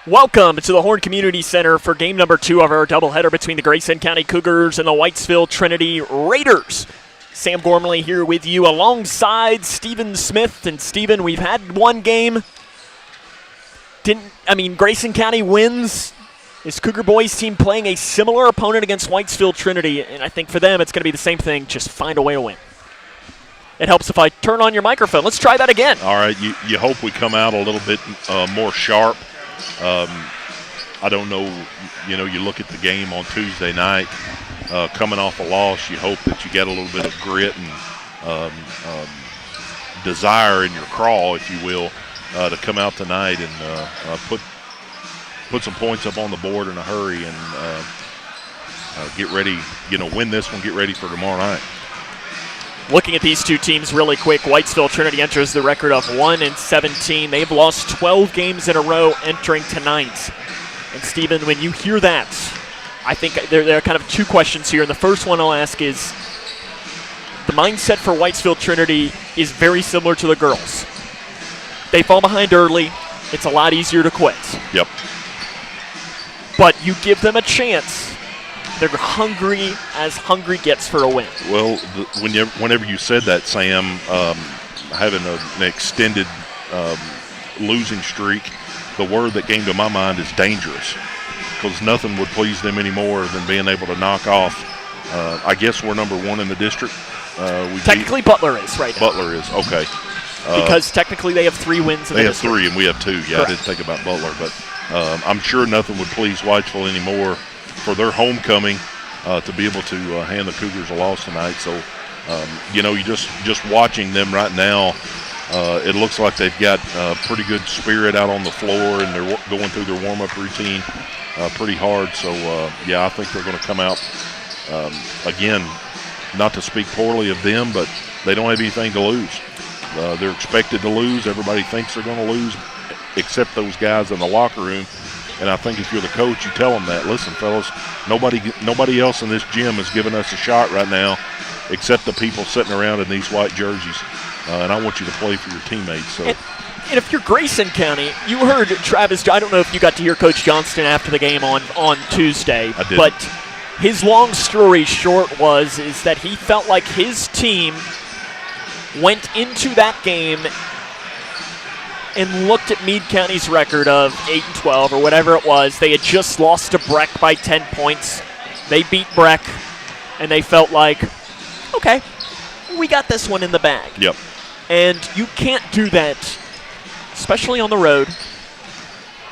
Welcome to the Horn Community Center for game number 2 of our doubleheader between the Grayson County Cougars and the Whitesville Trinity Raiders. Sam Gormley here with you alongside Stephen Smith. And Stephen, we've had one game. Grayson County wins. This Cougar boys team playing a similar opponent against Whitesville Trinity. And I think for them it's going to be the same thing, just find a way to win. It helps if I turn on your microphone. Let's try that again. All right, you hope we come out a little bit more sharp. I don't know, you look at the game on Tuesday night, coming off a loss, you hope that you get a little bit of grit and desire in your craw, if you will, to come out tonight and put some points up on the board in a hurry and get ready, win this one, get ready for tomorrow night. Looking at these two teams really quick, Whitesville Trinity enters the record of 1-17. They've lost 12 games in a row entering tonight. And Stephen, when you hear that, I think there are kind of two questions here. And the first one I'll ask is, the mindset for Whitesville Trinity is very similar to the girls. They fall behind early. It's a lot easier to quit. Yep. But you give them a chance. They're hungry as hungry gets for a win. Well, whenever you said that, Sam, having an extended losing streak, the word that came to my mind is dangerous, because nothing would please them any more than being able to knock off. I guess we're number 1 in the district. Technically, Butler is right now. Butler is, okay. Because technically they have 3 wins in the district. They have 3 and we have 2. Yeah, correct. I didn't think about Butler, but I'm sure nothing would please Whitesville anymore for their homecoming to be able to hand the Cougars a loss tonight. So, you just watching them right now, it looks like they've got pretty good spirit out on the floor, and they're going through their warm-up routine pretty hard. So, yeah, I think they're going to come out, again, not to speak poorly of them, but they don't have anything to lose. They're expected to lose. Everybody thinks they're going to lose, except those guys in the locker room. And I think if you're the coach, you tell them that, listen, fellas, nobody else in this gym is giving us a shot right now except the people sitting around in these white jerseys. And I want you to play for your teammates. So. And if you're Grayson County, you heard Travis, I don't know if you got to hear Coach Johnston after the game on Tuesday. I did. But his long story short is that he felt like his team went into that game and looked at Meade County's record of 8-12 or whatever it was. They had just lost to Breck by 10 points. They beat Breck, and they felt like, okay, we got this one in the bag. Yep. And you can't do that, especially on the road.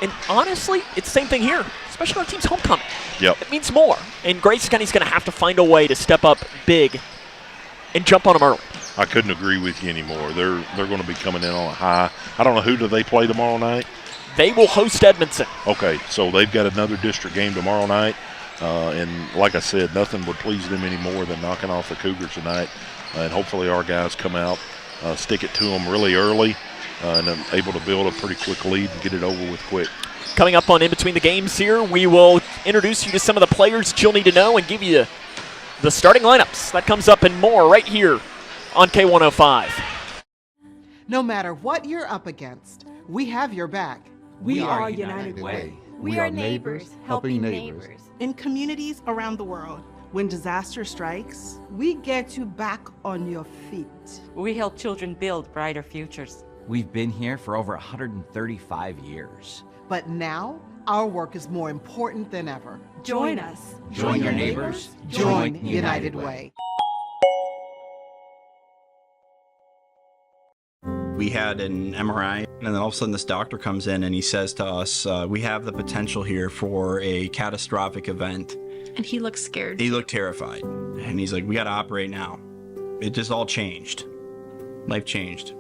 And honestly, it's the same thing here, especially on our team's homecoming. Yep. It means more. And Grayson County's going to have to find a way to step up big and jump on them early. I couldn't agree with you anymore. They're going to be coming in on a high. I don't know, who do they play tomorrow night? They will host Edmondson. Okay, so they've got another district game tomorrow night. And like I said, nothing would please them any more than knocking off the Cougars tonight. And hopefully our guys come out, stick it to them really early, and are able to build a pretty quick lead and get it over with quick. Coming up on In Between the Games here, we will introduce you to some of the players that you'll need to know and give you the starting lineups. That comes up and more right here on K105. No matter what you're up against, we have your back. We are United Way. We are neighbors helping neighbors. In communities around the world, when disaster strikes, we get you back on your feet. We help children build brighter futures. We've been here for over 135 years. But now, our work is more important than ever. Join us. Join your neighbors. Join United Way. We had an MRI, and then all of a sudden this doctor comes in and he says to us, we have the potential here for a catastrophic event. And he looked scared. He looked terrified. And he's like, we got to operate now. It just all changed. Life changed.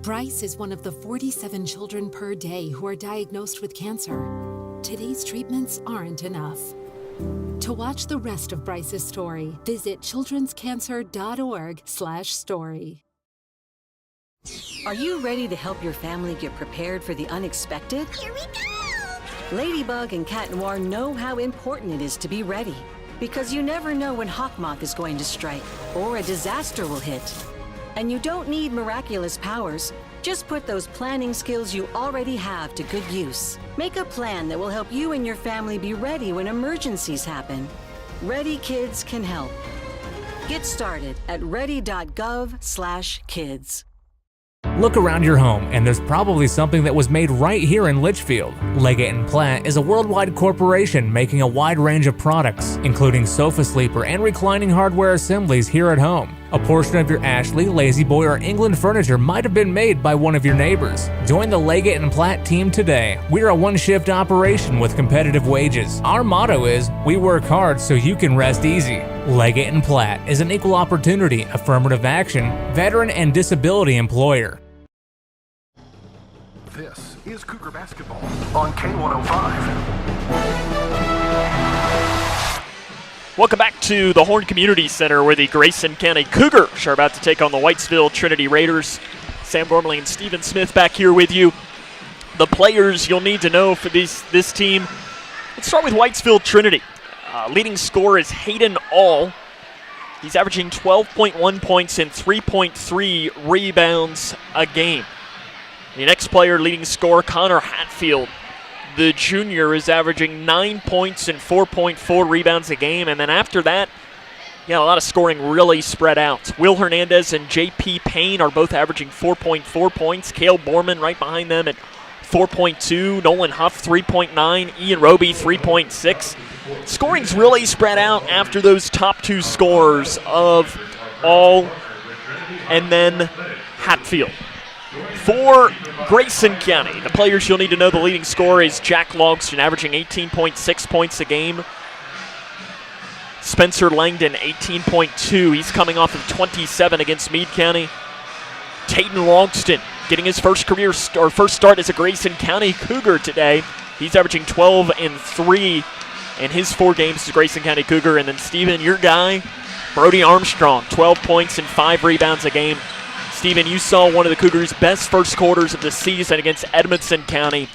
Bryce is one of the 47 children per day who are diagnosed with cancer. Today's treatments aren't enough. To watch the rest of Bryce's story, visit childrenscancer.org/story. Are you ready to help your family get prepared for the unexpected? Here we go! Ladybug and Cat Noir know how important it is to be ready, because you never know when Hawkmoth is going to strike or a disaster will hit. And you don't need miraculous powers. Just put those planning skills you already have to good use. Make a plan that will help you and your family be ready when emergencies happen. Ready Kids can help. Get started at ready.gov/kids. Look around your home, and there's probably something that was made right here in Litchfield. Leggett & Platt is a worldwide corporation making a wide range of products, including sofa sleeper and reclining hardware assemblies here at home. A portion of your Ashley, Lazy Boy, or England furniture might have been made by one of your neighbors. Join the Leggett & Platt team today. We're a one-shift operation with competitive wages. Our motto is, we work hard so you can rest easy. Leggett & Platt is an equal opportunity, affirmative action, veteran and disability employer. This is Cougar Basketball on K105. Welcome back to the Horn Community Center, where the Grayson County Cougars are about to take on the Whitesville Trinity Raiders. Sam Gormley and Stephen Smith back here with you. The players you'll need to know for this team. Let's start with Whitesville Trinity. Leading scorer is Hayden All. He's averaging 12.1 points and 3.3 rebounds a game. The next player, leading scorer, Connor Hatfield. The junior is averaging 9 points and 4.4 rebounds a game. And then after that, a lot of scoring really spread out. Will Hernandez and J.P. Payne are both averaging 4.4 points. Cale Borman right behind them at 4.2. Nolan Huff, 3.9. Ian Roby, 3.6. Scoring's really spread out after those top two scorers of All and then Hatfield. For Grayson County, the players you'll need to know, the leading scorer is Jack Logston, averaging 18.6 points a game. Spencer Langdon, 18.2. He's coming off of 27 against Meade County. Tayton Logston getting his first start as a Grayson County Cougar today. He's averaging 12 and 3 in his 4 games as a Grayson County Cougar. And then Steven, your guy, Brody Armstrong, 12 points and 5 rebounds a game. Steven, you saw one of the Cougars' best first quarters of the season against Edmondson County.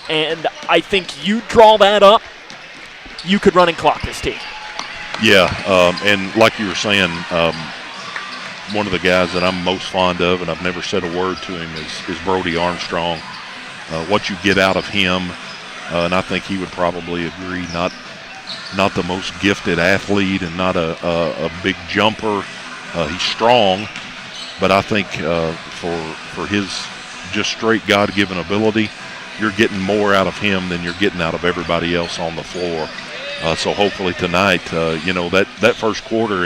And I think you draw that up, you could run and clock this team. Yeah, and like you were saying, one of the guys that I'm most fond of, and I've never said a word to him, is Brody Armstrong. What you get out of him, and I think he would probably agree, not the most gifted athlete and not a big jumper. He's strong. But I think for his just straight God-given ability, you're getting more out of him than you're getting out of everybody else on the floor. So hopefully tonight, that first quarter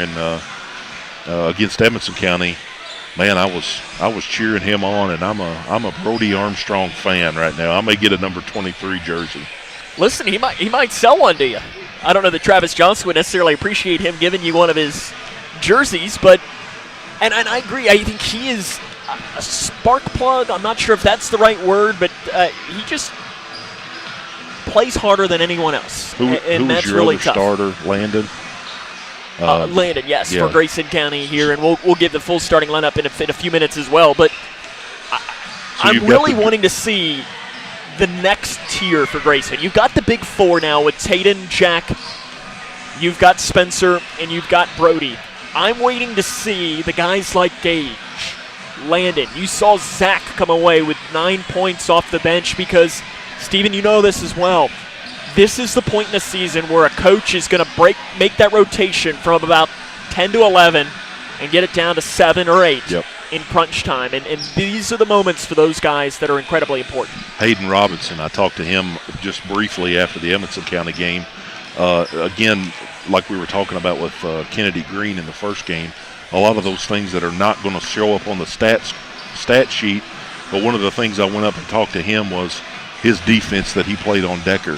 against Edmondson County, man, I was cheering him on, and I'm a Brody Armstrong fan right now. I may get a number 23 jersey. Listen, he might sell one to you. I don't know that Travis Johnson would necessarily appreciate him giving you one of his jerseys, but. And I agree. I think he is a spark plug. I'm not sure if that's the right word, but he just plays harder than anyone else. Who that's your really other tough. starter, Landon? Landon, yes, yeah. For Grayson County here, and we'll give the full starting lineup in a few minutes as well. But I'm really wanting to see the next tier for Grayson. You've got the big four now with Tayden, Jack, you've got Spencer, and you've got Brody. I'm waiting to see the guys like Gage, Landon. You saw Zach come away with 9 points off the bench because, Steven, you know this as well. This is the point in the season where a coach is going to make that rotation from about 10 to 11 and get it down to 7 or 8 in crunch time. And these are the moments for those guys that are incredibly important. Hayden Robinson, I talked to him just briefly after the Edmondson County game. Again, like we were talking about with Kennedy Green in the first game, a lot of those things that are not going to show up on the stat sheet. But one of the things I went up and talked to him was his defense that he played on Decker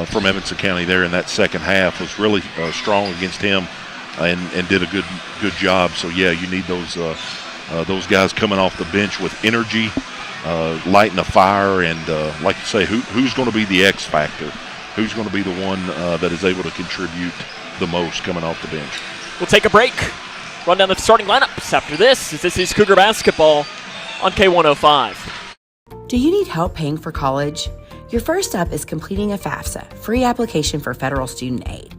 from Edmondson County there in that second half was really strong against him and did a good job. So, yeah, you need those guys coming off the bench with energy, lighting a fire, and like you say, who's going to be the X factor? Who's going to be the one that is able to contribute the most coming off the bench? We'll take a break. Run down the starting lineups after this. This is Cougar Basketball on K105. Do you need help paying for college? Your first step is completing a FAFSA, free application for federal student aid.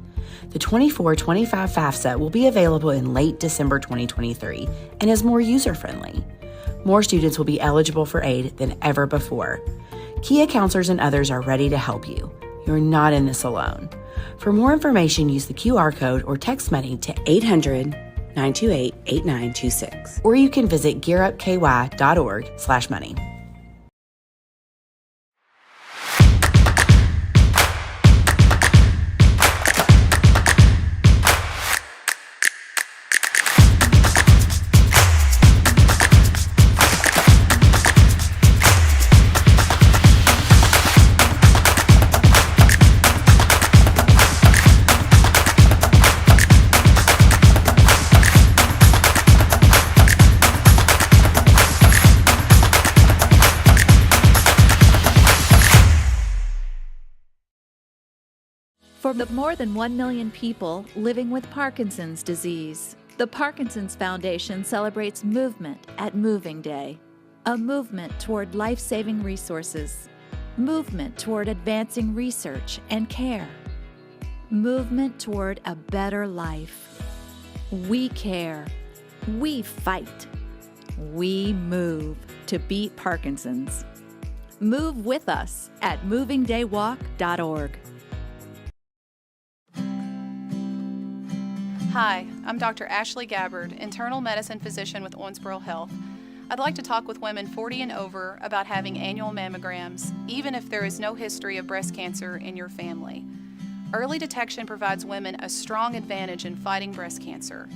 The 24-25 FAFSA will be available in late December 2023 and is more user-friendly. More students will be eligible for aid than ever before. Kia counselors and others are ready to help you. You're not in this alone. For more information, use the QR code or text money to 800-928-8926. Or you can visit gearupky.org/money. For the more than 1 million people living with Parkinson's disease, the Parkinson's Foundation celebrates movement at Moving Day. A movement toward life-saving resources. Movement toward advancing research and care. Movement toward a better life. We care. We fight. We move to beat Parkinson's. Move with us at movingdaywalk.org. Hi, I'm Dr. Ashley Gabbard, internal medicine physician with Owensboro Health. I'd like to talk with women 40 and over about having annual mammograms, even if there is no history of breast cancer in your family. Early detection provides women a strong advantage in fighting breast cancer.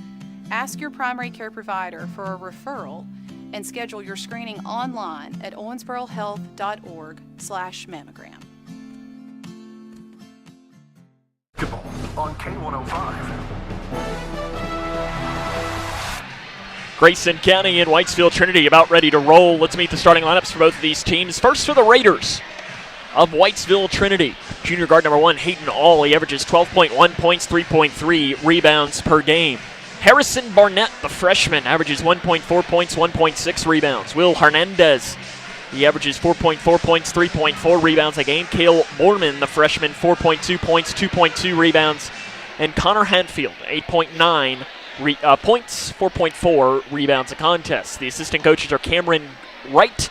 Ask your primary care provider for a referral and schedule your screening online at owensborohealth.org/mammogram. On K105. Grayson County and Whitesville Trinity about ready to roll. Let's meet the starting lineups for both of these teams. First for the Raiders of Whitesville Trinity. Junior guard number 1, Hayden All. He averages 12.1 points, 3.3 rebounds per game. Harrison Barnett, the freshman, averages 1.4 points, 1.6 rebounds. Will Hernandez, he averages 4.4 points, 3.4 rebounds a game. Cale Mormon, the freshman, 4.2 points, 2.2 rebounds. And Connor Hadfield, 8.9 points, 4.4 rebounds a contest. The assistant coaches are Cameron Wright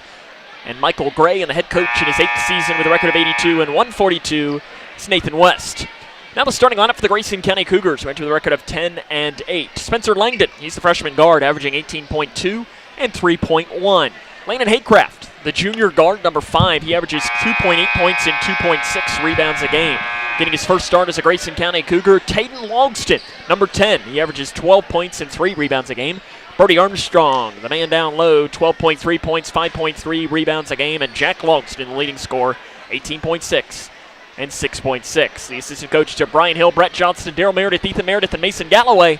and Michael Gray, and the head coach in his 8th season with a record of 82 and 142 is Nathan West. Now the starting lineup for the Grayson County Cougars, who enter with a record of 10 and 8. Spencer Langdon, he's the freshman guard, averaging 18.2 and 3.1. Landon Haycraft, the junior guard, number 5, he averages 2.8 points and 2.6 rebounds a game. Getting his first start as a Grayson County Cougar, Tayden Logston, number 10. He averages 12 points and 3 rebounds a game. Brody Armstrong, the man down low, 12.3 points, 5.3 rebounds a game. And Jack Logston, the leading scorer, 18.6 and 6.6. The assistant coaches are Brian Hill, Brett Johnston, Daryl Meredith, Ethan Meredith, and Mason Galloway.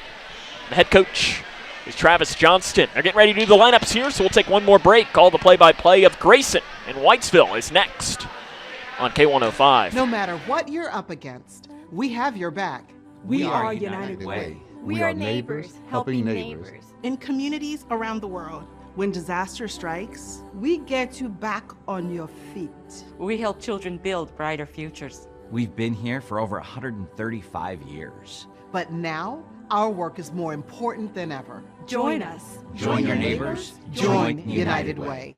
The head coach is Travis Johnston. They're getting ready to do the lineups here, so we'll take one more break. All the play-by-play of Grayson and Whitesville is next on K105. No matter what you're up against, we have your back. We are United Way. We are neighbors helping neighbors. In communities around the world, when disaster strikes, we get you back on your feet. We help children build brighter futures. We've been here for over 135 years. But now, our work is more important than ever. Join us. Join your neighbors. Join United Way.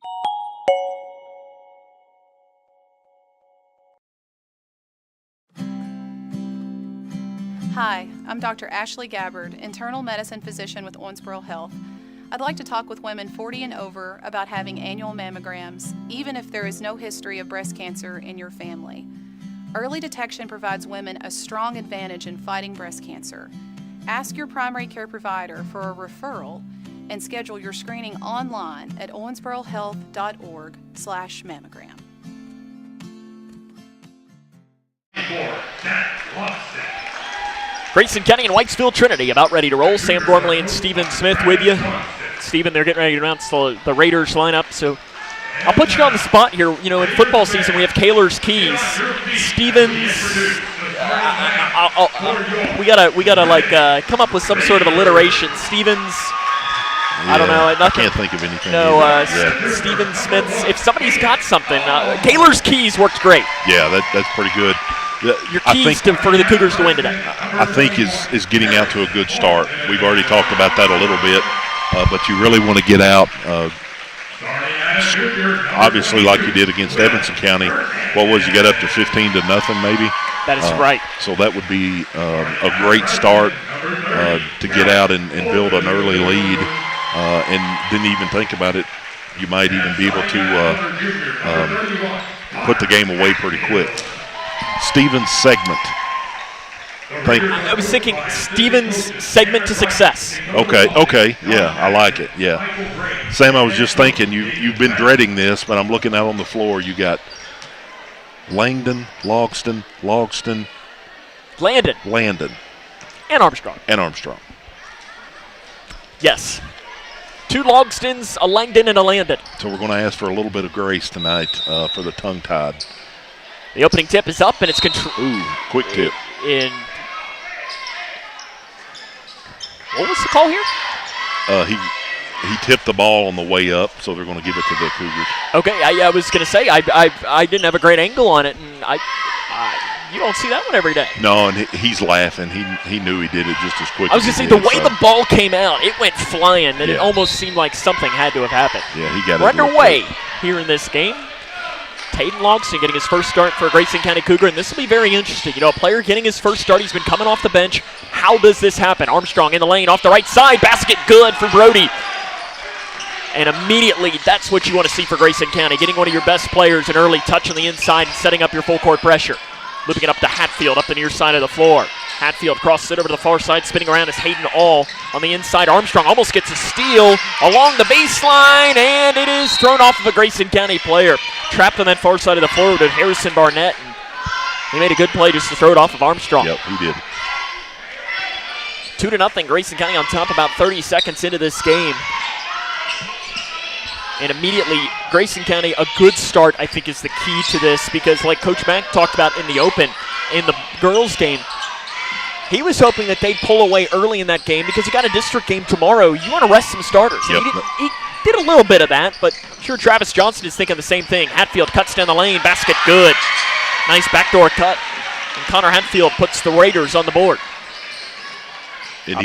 Hi, I'm Dr. Ashley Gabbard, internal medicine physician with Owensboro Health. I'd like to talk with women 40 and over about having annual mammograms, even if there is no history of breast cancer in your family. Early detection provides women a strong advantage in fighting breast cancer. Ask your primary care provider for a referral and schedule your screening online at owensborohealth.org/mammogram. Grayson County and Whitesville Trinity about ready to roll. Sam Gormley and Stephen Smith with you. Stephen, they're getting ready to announce the Raiders lineup, so I'll put you on the spot here. You know, in football season, we have Kaler's Keys. Stevens, we gotta like come up with some sort of alliteration. Stevens, I don't know. I can't think of anything. No, Stephen Smith's. If somebody's got something, Kaler's Keys worked great. Yeah, that's pretty good. your keys for the Cougars to win today? I think is getting out to a good start. We've already talked about that a little bit, but you really want to get out. Obviously, like you did against Evanston County, you got up to 15-0 maybe? That is right. So that would be a great start to get out and build an early lead, and didn't even think about it. You might even be able to put the game away pretty quick. Stevens segment. I was thinking Stevens segment to success. Okay, yeah, I like it, yeah. Sam, I was just thinking, you've been dreading this, but I'm looking out on the floor. You got Landon, and Armstrong. Yes. 2 Logstons, a Langdon, and a Landon. So we're going to ask for a little bit of grace tonight for the tongue-tied. The opening tip is up, and it's quick tip. What was the call here? He tipped the ball on the way up, so they're going to give it to the Cougars. Okay, I was going to say I didn't have a great angle on it, and you don't see that one every day. No, and he's laughing. He knew he did it just as quick. I was going to say, the way the ball came out, it went flying, and it almost seemed like something had to have happened. Yeah, he got it. We're underway here in this game. Tayden Logston getting his first start for Grayson County Cougar, and this will be very interesting. A player getting his first start. He's been coming off the bench. How does this happen? Armstrong in the lane off the right side. Basket good for Brody. And immediately, that's what you want to see for Grayson County, getting one of your best players an early touch on the inside and setting up your full court pressure. Looping it up to Hatfield, up the near side of the floor. Hatfield crosses it over to the far side, spinning around is Hayden All on the inside. Armstrong almost gets a steal along the baseline, and it is thrown off of a Grayson County player. Trapped on that far side of the floor with Harrison Barnett, and he made a good play just to throw it off of Armstrong. Yep, he did. 2-0, Grayson County on top about 30 seconds into this game. And immediately, Grayson County, a good start, I think, is the key to this, because like Coach Mack talked about in the open, in the girls' game, he was hoping that they'd pull away early in that game because you got a district game tomorrow. You want to rest some starters. Yep. He did a little bit of that, but I'm sure Travis Johnson is thinking the same thing. Hatfield cuts down the lane, basket good. Nice backdoor cut. And Connor Hatfield puts the Raiders on the board. And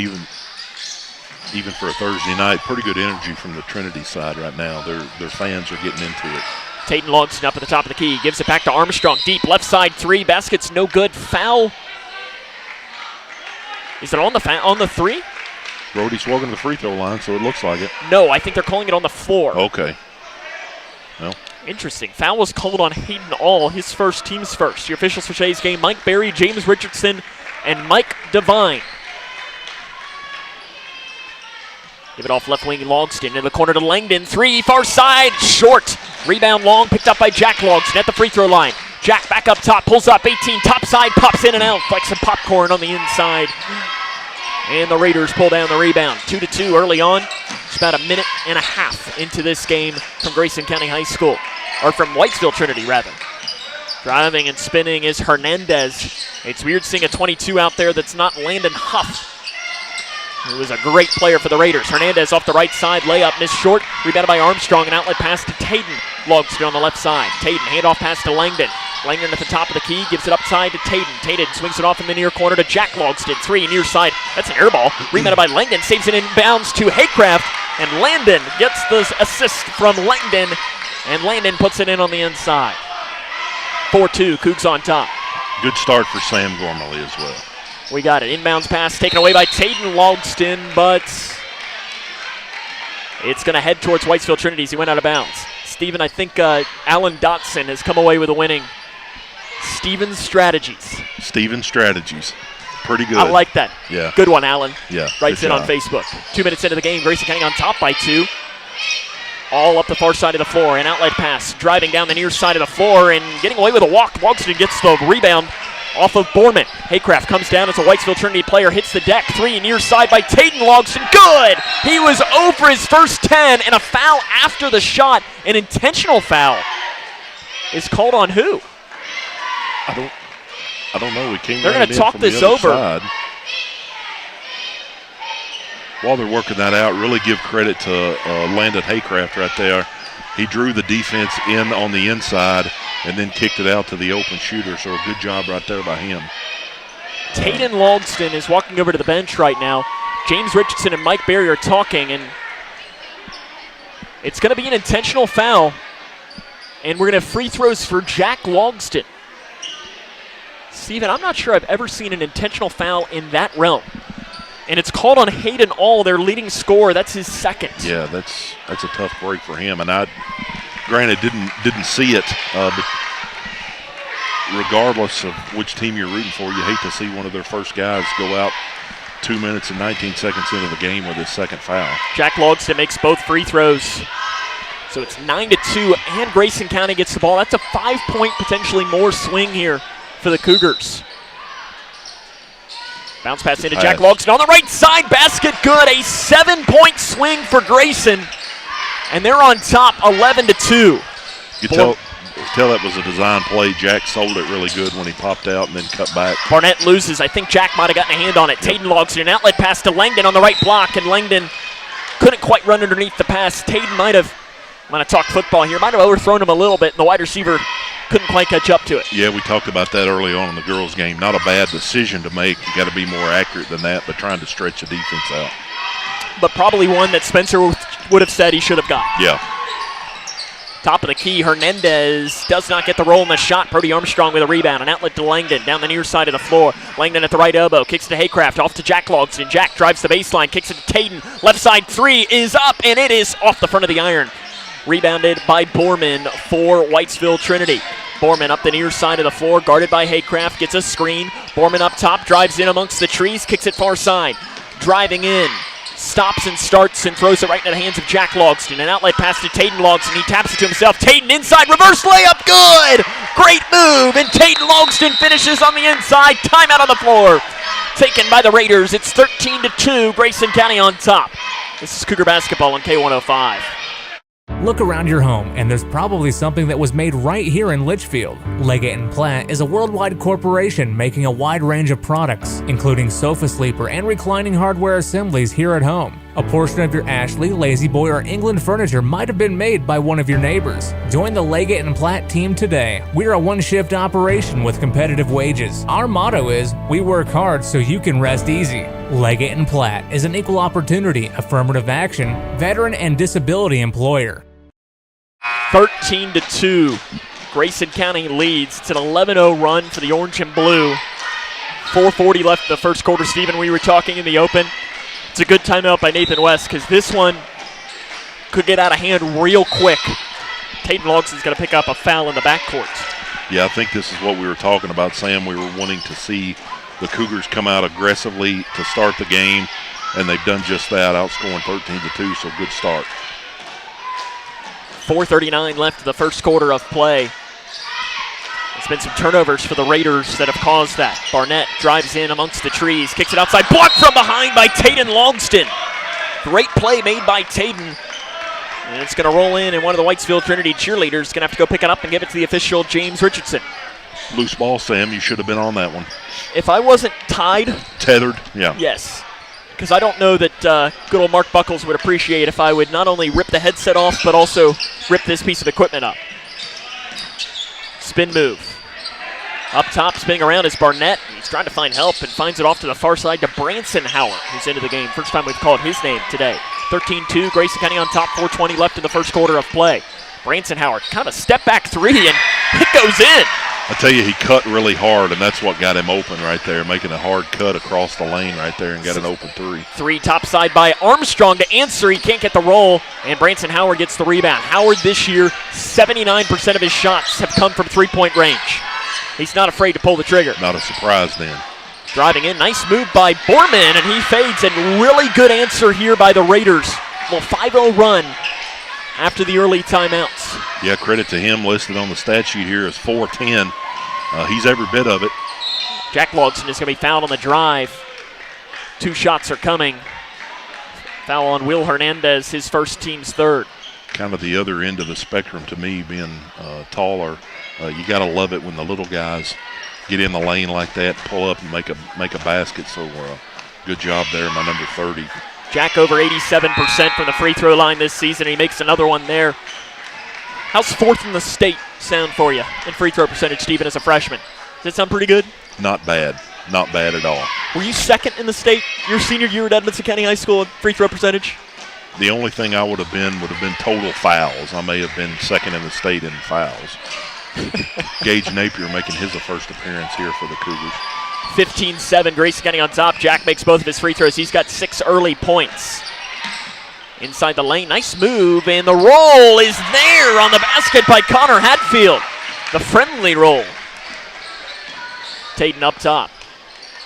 even for a Thursday night, pretty good energy from the Trinity side right now. Their fans are getting into it. Tayden Logston up at the top of the key, gives it back to Armstrong. Deep left side 3, basket's no good. Foul. Is it on the 3? Brody's walking to the free throw line, so it looks like it. No, I think they're calling it on the floor. Okay. Well. Interesting. Foul was called on Hayden All, his first, team's first. Your officials for today's game, Mike Berry, James Richardson, and Mike Devine. Give it off left wing, Logston in the corner to Langdon. 3, far side, short. Rebound long, picked up by Jack Logston at the free throw line. Jack back up top, pulls up 18, top side, pops in and out, like some popcorn on the inside. And the Raiders pull down the rebound. 2-2 early on. It's about a minute and a half into this game from Grayson County High School, or from Whitesville Trinity, rather. Driving and spinning is Hernandez. It's weird seeing a 22 out there that's not Landon Huff, who was a great player for the Raiders. Hernandez off the right side, layup missed short. Rebounded by Armstrong, an outlet pass to Tayden. Logston on the left side. Tayden, handoff pass to Langdon. Langdon at the top of the key, gives it upside to Tayden. Tayden swings it off in the near corner to Jack Logston. 3, near side. That's an air ball. Rebounded by Langdon, saves it inbounds to Haycraft. And Landon gets the assist from Langdon. And Landon puts it in on the inside. 4-2, Cougs on top. Good start for Sam Gormley as well. We got it. Inbounds pass taken away by Tayden Logston, but it's going to head towards Whitesville Trinity as he went out of bounds. Stephen, I think Alan Dotson has come away with a winning. Stephen's strategies. Pretty good. I like that. Yeah. Good one, Alan. Yeah. Writes it on Facebook. 2 minutes into the game, Grayson County on top by 2. All up the far side of the floor. An outlet pass. Driving down the near side of the floor and getting away with a walk. Logston gets the rebound off of Borman. Haycraft comes down as a Whitesville Trinity player, hits the deck. 3, near side by Tayden Logston. Good! He was 0 for his first 10, and a foul after the shot. An intentional foul is called on who? I don't know. They're going to talk this over. Side. While they're working that out, really give credit to Landon Haycraft right there. He drew the defense in on the inside and then kicked it out to the open shooter. So a good job right there by him. Tayden Logston is walking over to the bench right now. James Richardson and Mike Berry are talking, and it's going to be an intentional foul. And we're going to have free throws for Jack Logston. Steven, I'm not sure I've ever seen an intentional foul in that realm. And it's called on Hayden All, their leading scorer. That's his second. Yeah, that's a tough break for him. And I, granted, didn't see it, but regardless of which team you're rooting for, you hate to see one of their first guys go out 2 minutes and 19 seconds into the game with his second foul. Jack Logston makes both free throws. So it's 9-2, and Grayson County gets the ball. That's a 5-point, potentially more swing here for the Cougars. Bounce pass into Jack Logston on the right side. Basket good. A 7-point swing for Grayson. And they're on top 11-2. You tell that was a design play. Jack sold it really good when he popped out and then cut back. Barnett loses. I think Jack might have gotten a hand on it. Tayden Logston, an outlet pass to Langdon on the right block, and Langdon couldn't quite run underneath the pass. Tayden might have, I'm going to talk football here, might have overthrown him a little bit, and the wide receiver couldn't quite catch up to it. Yeah, we talked about that early on in the girls' game. Not a bad decision to make. You got to be more accurate than that, but trying to stretch the defense out. But probably one that Spencer would have said he should have got. Yeah. Top of the key, Hernandez does not get the roll in the shot. Brody Armstrong with a rebound. An outlet to Langdon down the near side of the floor. Langdon at the right elbow, kicks to Haycraft, off to Jack Logston. Jack drives the baseline, kicks it to Tayden. Left side three is up, and it is off the front of the iron. Rebounded by Borman for Whitesville Trinity. Borman up the near side of the floor, guarded by Haycraft, gets a screen. Borman up top, drives in amongst the trees, kicks it far side. Driving in, stops and starts and throws it right into the hands of Jack Logston. An outlet pass to Tayden Logston. He taps it to himself. Tayden inside, reverse layup, good! Great move, and Tayden Logston finishes on the inside. Timeout on the floor. Taken by the Raiders. It's 13-2, Grayson County on top. This is Cougar basketball on K105. Look around your home, and there's probably something that was made right here in Litchfield. Leggett & Platt is a worldwide corporation making a wide range of products, including sofa sleeper and reclining hardware assemblies here at home. A portion of your Ashley, Lazy Boy, or England furniture might have been made by one of your neighbors. Join the Leggett & Platt team today. We're a one-shift operation with competitive wages. Our motto is, we work hard so you can rest easy. Leggett & Platt is an equal opportunity, affirmative action, veteran and disability employer. 13-2, Grayson County leads. It's an 11-0 run for the orange and blue. 4:40 left in the first quarter. Stephen, we were talking in the open. It's a good timeout by Nathan West because this one could get out of hand real quick. Tayden Logston's going to pick up a foul in the backcourt. Yeah, I think this is what we were talking about, Sam. We were wanting to see the Cougars come out aggressively to start the game, and they've done just that, outscoring 13-2, so good start. 4:39 left in the first quarter of play. There's been some turnovers for the Raiders that have caused that. Barnett drives in amongst the trees, kicks it outside, blocked from behind by Tayden Logston. Great play made by Tayden. And it's going to roll in, and one of the Whitesville Trinity cheerleaders is going to have to go pick it up and give it to the official, James Richardson. Loose ball, Sam. You should have been on that one. If I wasn't tied. Tethered, yeah. Yes. Because I don't know that good old Mark Buckles would appreciate if I would not only rip the headset off, but also rip this piece of equipment up. Spin move. Up top, spinning around is Barnett. He's trying to find help and finds it off to the far side to Branson Howard, who's into the game. First time we've called his name today. 13-2, Grayson County on top, 4:20 left in the first quarter of play. Branson Howard, kind of a step back three, and it goes in. I tell you, he cut really hard, and that's what got him open right there, making a hard cut across the lane right there and got an open three. Three top side by Armstrong to answer. He can't get the roll, and Branson Howard gets the rebound. Howard this year, 79% of his shots have come from three-point range. He's not afraid to pull the trigger. Not a surprise then. Driving in, nice move by Borman, and he fades, and really good answer here by the Raiders. Well, 5-0 run after the early timeouts. Yeah, credit to him. Listed on the stat sheet here is 4'10". He's every bit of it. Jack Logston is going to be fouled on the drive. Two shots are coming. Foul on Will Hernandez, his first, team's third. Kind of the other end of the spectrum to me, being taller. You got to love it when the little guys get in the lane like that, pull up and make a basket. So good job there, my number 30. Jack over 87% from the free throw line this season. He makes another one there. How's 4th in the state sound for you in free throw percentage, Stephen, as a freshman? Does that sound pretty good? Not bad. Not bad at all. Were you 2nd in the state your senior year at Edmondson County High School in free throw percentage? The only thing I would have been total fouls. I may have been 2nd in the state in fouls. Gage Napier making his first appearance here for the Cougars. 15-7, Grayson County on top. Jack makes both of his free throws. He's got 6 early points. Inside the lane, nice move, and the roll is there on the basket by Connor Hatfield. The friendly roll. Tatum up top.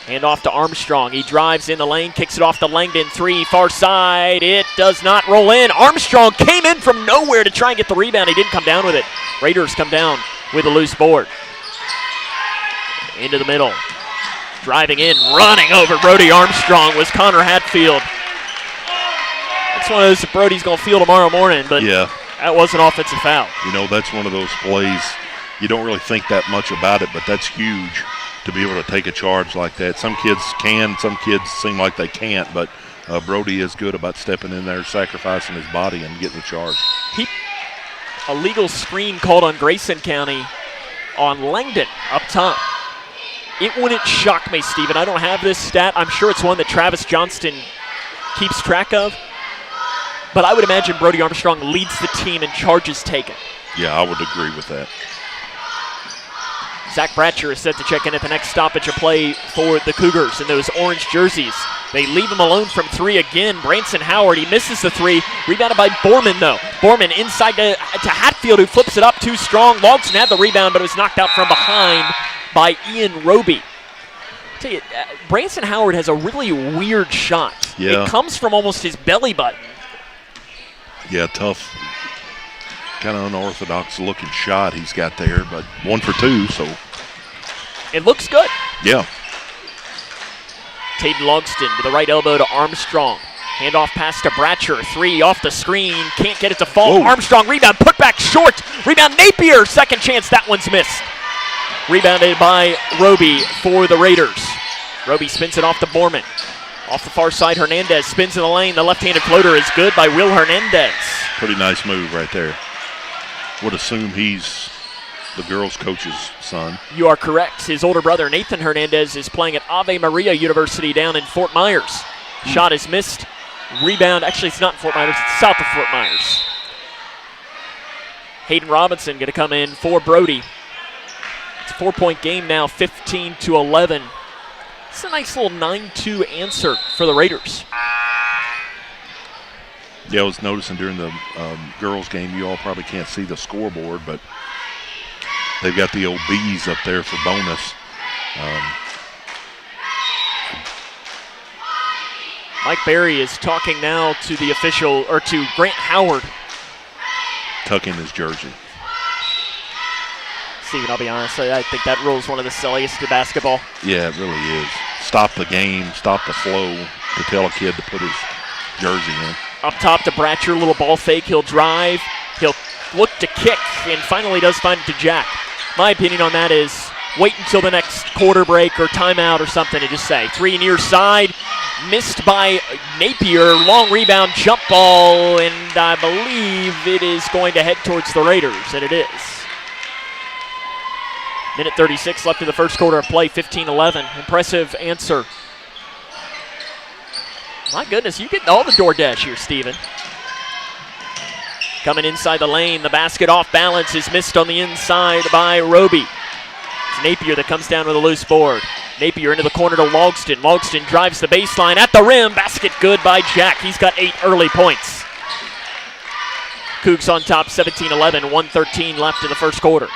Hand off to Armstrong. He drives in the lane, kicks it off to Langdon. 3, far side. It does not roll in. Armstrong came in from nowhere to try and get the rebound. He didn't come down with it. Raiders come down with a loose board. Into the middle. Driving in, running over Brody Armstrong was Connor Hatfield. That's one of those that Brody's going to feel tomorrow morning, but yeah, that was an offensive foul. You know, that's one of those plays, you don't really think that much about it, but that's huge to be able to take a charge like that. Some kids can, some kids seem like they can't, but Brody is good about stepping in there, sacrificing his body, and getting the charge. A legal screen called on Grayson County on Langdon up top. It wouldn't shock me, Stephen. I don't have this stat. I'm sure it's one that Travis Johnston keeps track of. But I would imagine Brody Armstrong leads the team in charges taken. Yeah, I would agree with that. Zach Bratcher is set to check in at the next stoppage of play for the Cougars in those orange jerseys. They leave him alone from 3 again. Branson Howard, he misses the 3. Rebounded by Borman, though. Borman inside to Hatfield, who flips it up too strong. Logston had the rebound, but it was knocked out from behind by Ian Roby. I tell you, Branson Howard has a really weird shot. Yeah. It comes from almost his belly button. Yeah, tough, kind of unorthodox looking shot he's got there, but 1 for 2, so. It looks good. Yeah. Taden Logston with the right elbow to Armstrong. Handoff pass to Bratcher. 3 off the screen. Can't get it to fall. Whoa. Armstrong rebound. Put back short. Rebound Napier. Second chance. That one's missed. Rebounded by Roby for the Raiders. Roby spins it off to Borman. Off the far side, Hernandez spins in the lane. The left-handed floater is good by Will Hernandez. Pretty nice move right there. Would assume he's the girls' coach's son. You are correct. His older brother, Nathan Hernandez, is playing at Ave Maria University down in Fort Myers. Shot is missed. Rebound. Actually, it's not Fort Myers. It's south of Fort Myers. Hayden Robinson going to come in for Brody. It's a 4-point game now, 15-11. It's a nice little 9-2 answer for the Raiders. Yeah, I was noticing during the girls' game, you all probably can't see the scoreboard, but they've got the old B's up there for bonus. Mike Berry is talking now to the official, or to Grant Howard. Tucking his jersey. Stephen, I'll be honest, I think that rule is one of the silliest in basketball. Yeah, it really is. Stop the game, stop the flow to tell a kid to put his jersey in. Up top to Bratcher, little ball fake. He'll drive. He'll look to kick, and finally does find it to Jack. My opinion on that is wait until the next quarter break or timeout or something and just say 3 near side. Missed by Napier. Long rebound, jump ball, and I believe it is going to head towards the Raiders, and it is. Minute 36 left in the first quarter of play, 15-11. Impressive answer. My goodness, you get all the DoorDash here, Steven. Coming inside the lane, the basket off balance is missed on the inside by Roby. It's Napier that comes down with a loose board. Napier into the corner to Logston. Logston drives the baseline at the rim. Basket good by Jack. He's got 8 early points. Cougs on top, 17-11, 1:13 left in the first quarter.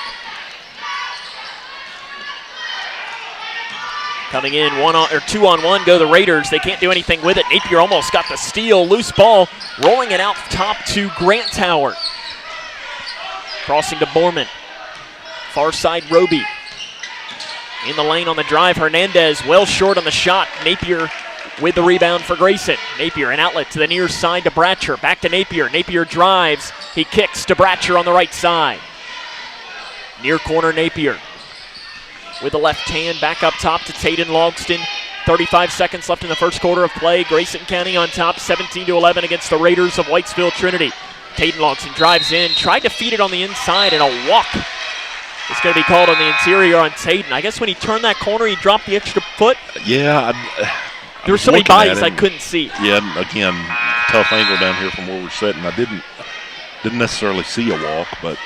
Coming in 2-on-1 go the Raiders. They can't do anything with it. Napier almost got the steal. Loose ball. Rolling it out top to Grant Howard. Crossing to Borman. Far side Roby. In the lane on the drive. Hernandez well short on the shot. Napier with the rebound for Grayson. Napier an outlet to the near side to Bratcher. Back to Napier. Napier drives. He kicks to Bratcher on the right side. Near corner Napier. With the left hand, back up top to Taden Logston. 35 seconds left in the first quarter of play. Grayson County on top, 17-11 against the Raiders of Whitesville Trinity. Taden Longson drives in, tried to feed it on the inside, and a walk is going to be called on the interior on Taden. I guess when he turned that corner, he dropped the extra foot. Yeah. There were so many bodies I couldn't see. Yeah, again, tough angle down here from where we're sitting. I didn't necessarily see a walk, but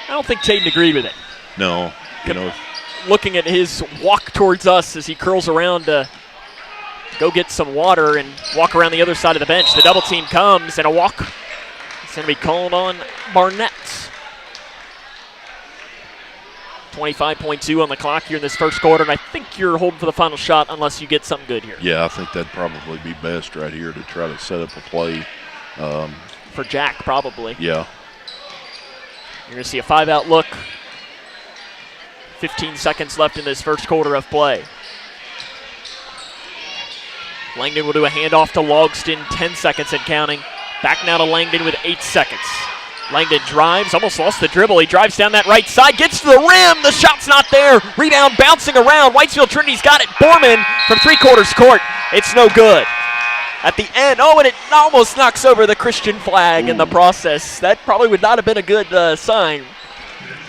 I don't think Taden agreed with it. no, Looking at his walk towards us as he curls around to go get some water and walk around the other side of the bench. The double team comes and a walk. It's going to be called on Barnett. 25.2 on the clock here in this first quarter, and I think you're holding for the final shot unless you get something good here. Yeah, I think that'd probably be best right here to try to set up a play. For Jack, probably. Yeah. You're going to see a 5-out look. 15 seconds left in this first quarter of play. Langdon will do a handoff to Logston, 10 seconds and counting. Back now to Langdon with 8 seconds. Langdon drives, almost lost the dribble. He drives down that right side, gets to the rim. The shot's not there. Rebound bouncing around. Whitesville Trinity's got it. Borman from three-quarters court. It's no good. At the end, and it almost knocks over the Christian flag in the process. That probably would not have been a good sign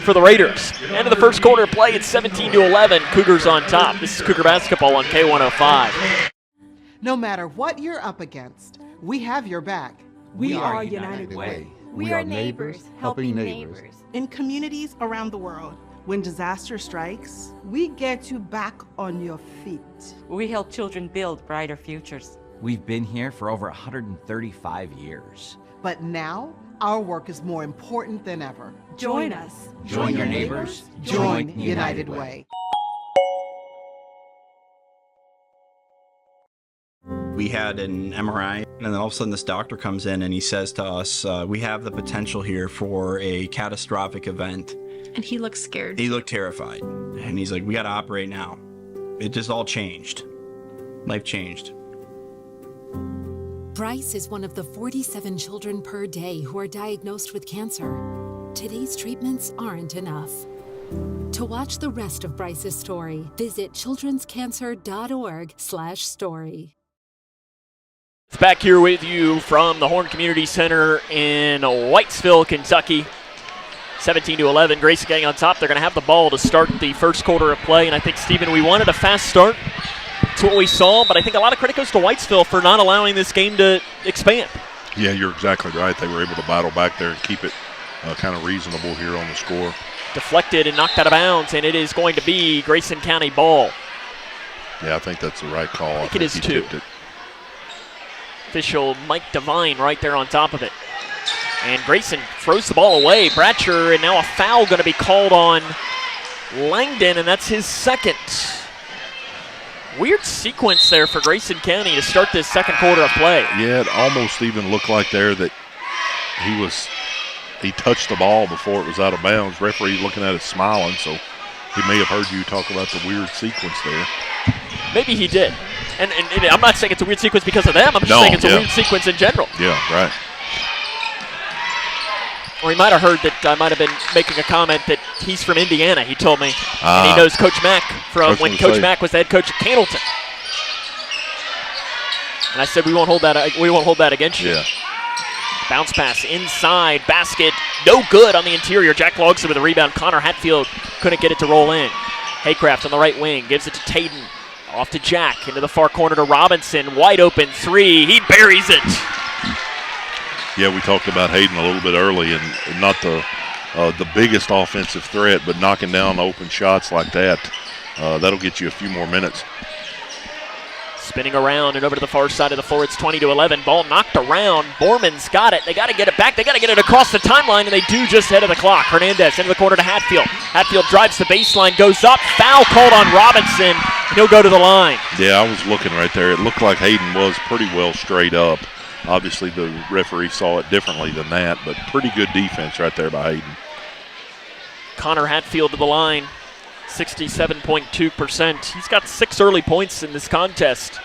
for the Raiders. End of the first quarter of play, it's 17-11. Cougars on top. This is Cougar basketball on K105. No matter what you're up against, we have your back. We are United Way. We are neighbors helping neighbors. In communities around the world, when disaster strikes, we get you back on your feet. We help children build brighter futures. We've been here for over 135 years. But now, our work is more important than ever. Join us. Join your neighbors. Join United Way. We had an MRI, and then all of a sudden this doctor comes in and he says to us, we have the potential here for a catastrophic event. And he looked scared. He looked terrified. And he's like, we got to operate now. It just all changed. Life changed. Bryce is one of the 47 children per day who are diagnosed with cancer. Today's treatments aren't enough. To watch the rest of Bryce's story, visit childrenscancer.org/story. Back here with you from the Horn Community Center in Whitesville, Kentucky. 17-11, Grayson County on top. They're going to have the ball to start the first quarter of play, and I think, Stephen, we wanted a fast start. That's what we saw, but I think a lot of credit goes to Whitesville for not allowing this game to expand. Yeah, you're exactly right. They were able to battle back there and keep it kind of reasonable here on the score. Deflected and knocked out of bounds, and it is going to be Grayson County ball. Yeah, I think that's the right call. I think it is too. Official Mike Devine right there on top of it. And Grayson throws the ball away. Bratcher, and now a foul going to be called on Langdon, and that's his second. Weird sequence there for Grayson County to start this second quarter of play. Yeah, it almost even looked like there that he touched the ball before it was out of bounds. Referee looking at it smiling, so he may have heard you talk about the weird sequence there. Maybe he did. And I'm not saying it's a weird sequence because of them. I'm just saying it's a weird sequence in general. Yeah, right. Or he might have heard that I might have been making a comment that he's from Indiana, he told me. And he knows Coach Mack from when Coach Mack was the head coach at Cannleton. And I said we won't hold that against you. Yeah. Bounce pass inside, basket, no good on the interior. Jack Logson with a rebound. Connor Hatfield couldn't get it to roll in. Haycraft on the right wing, gives it to Taden. Off to Jack, into the far corner to Robinson. Wide open three, he buries it. Yeah, we talked about Hayden a little bit early, and not the biggest offensive threat, but knocking down open shots like that, that'll get you a few more minutes. Spinning around and over to the far side of the floor. It's 20-11. Ball knocked around. Borman's got it. They got to get it back. They got to get it across the timeline, and they do just ahead of the clock. Hernandez into the corner to Hatfield. Hatfield drives the baseline, goes up. Foul called on Robinson. He'll go to the line. Yeah, I was looking right there. It looked like Hayden was pretty well straight up. Obviously, the referee saw it differently than that, but pretty good defense right there by Hayden. Connor Hatfield to the line. 67.2%. He's got 6 early points in this contest.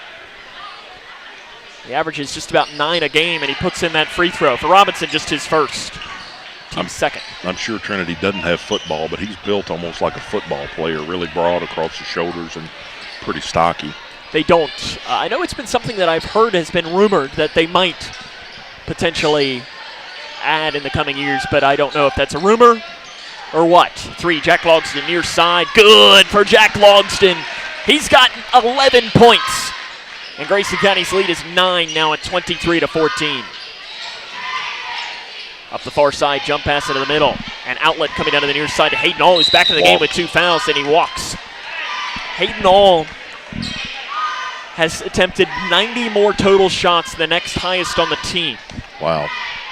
He averages just about 9 a game, and he puts in that free throw. For Robinson, just his first. Team second. I'm sure Trinity doesn't have football, but he's built almost like a football player, really broad across the shoulders and pretty stocky. They don't. I know it's been something that I've heard has been rumored that they might potentially add in the coming years, but I don't know if that's a rumor or what. 3, Jack Logston near side. Good for Jack Logston. He's got 11 points. And Grayson County's lead is 9 now at 23-14. Up the far side, jump pass into the middle. An outlet coming down to the near side to Hayden All, who's back in the game with 2 fouls, and he walks. Hayden All has attempted 90 more total shots, the next highest on the team. Wow.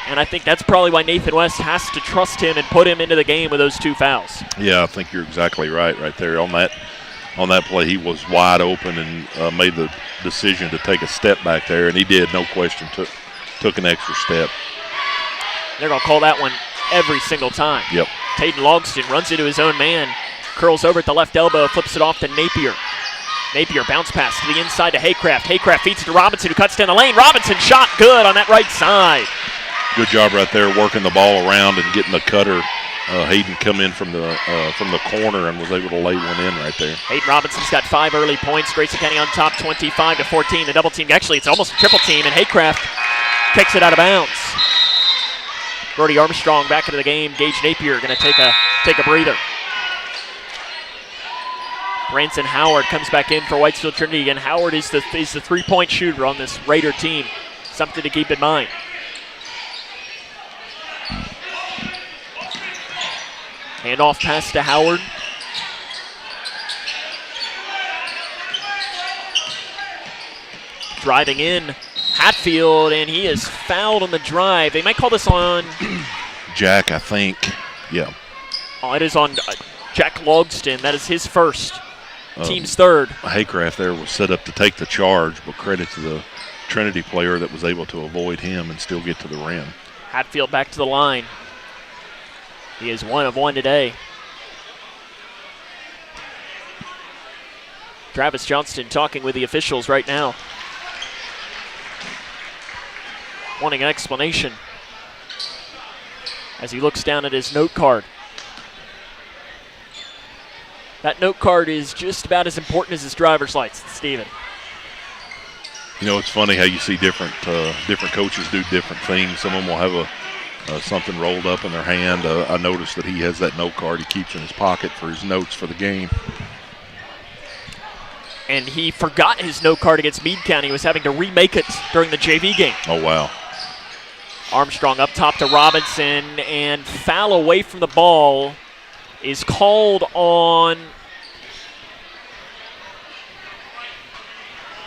And I think that's probably why Nathan West has to trust him and put him into the game with those 2 fouls. Yeah, I think you're exactly right there. On that play, he was wide open and made the decision to take a step back there, and he did, no question, took an extra step. They're going to call that one every single time. Yep. Hayden Logston runs into his own man, curls over at the left elbow, flips it off to Napier. Napier bounce pass to the inside to Haycraft. Haycraft feeds it to Robinson, who cuts down the lane. Robinson shot good on that right side. Good job right there, working the ball around and getting the cutter. Hayden come in from the corner and was able to lay one in right there. Hayden Robinson's got 5 early points. Grayson County on top, 25-14. The double team, actually, it's almost a triple team, and Haycraft kicks it out of bounds. Brody Armstrong back into the game. Gage Napier going to take a breather. Branson Howard comes back in for Whitesville Trinity, and Howard is the 3-point shooter on this Raider team. Something to keep in mind. Handoff pass to Howard. Driving in, Hatfield, and he is fouled on the drive. They might call this on Jack, I think. Yeah. Oh, it is on Jack Logston. That is his first. Team's third. Haycraft there was set up to take the charge, but credit to the Trinity player that was able to avoid him and still get to the rim. Hatfield back to the line. He is 1 of 1 today. Travis Johnston talking with the officials right now, wanting an explanation as he looks down at his note card. That note card is just about as important as his driver's license, Steven. You know, it's funny how you see different coaches do different things. Some of them will have something rolled up in their hand. I noticed that he has that note card he keeps in his pocket for his notes for the game. And he forgot his note card against Meade County. He was having to remake it during the JV game. Oh, wow. Armstrong up top to Robinson, and foul away from the ball is called on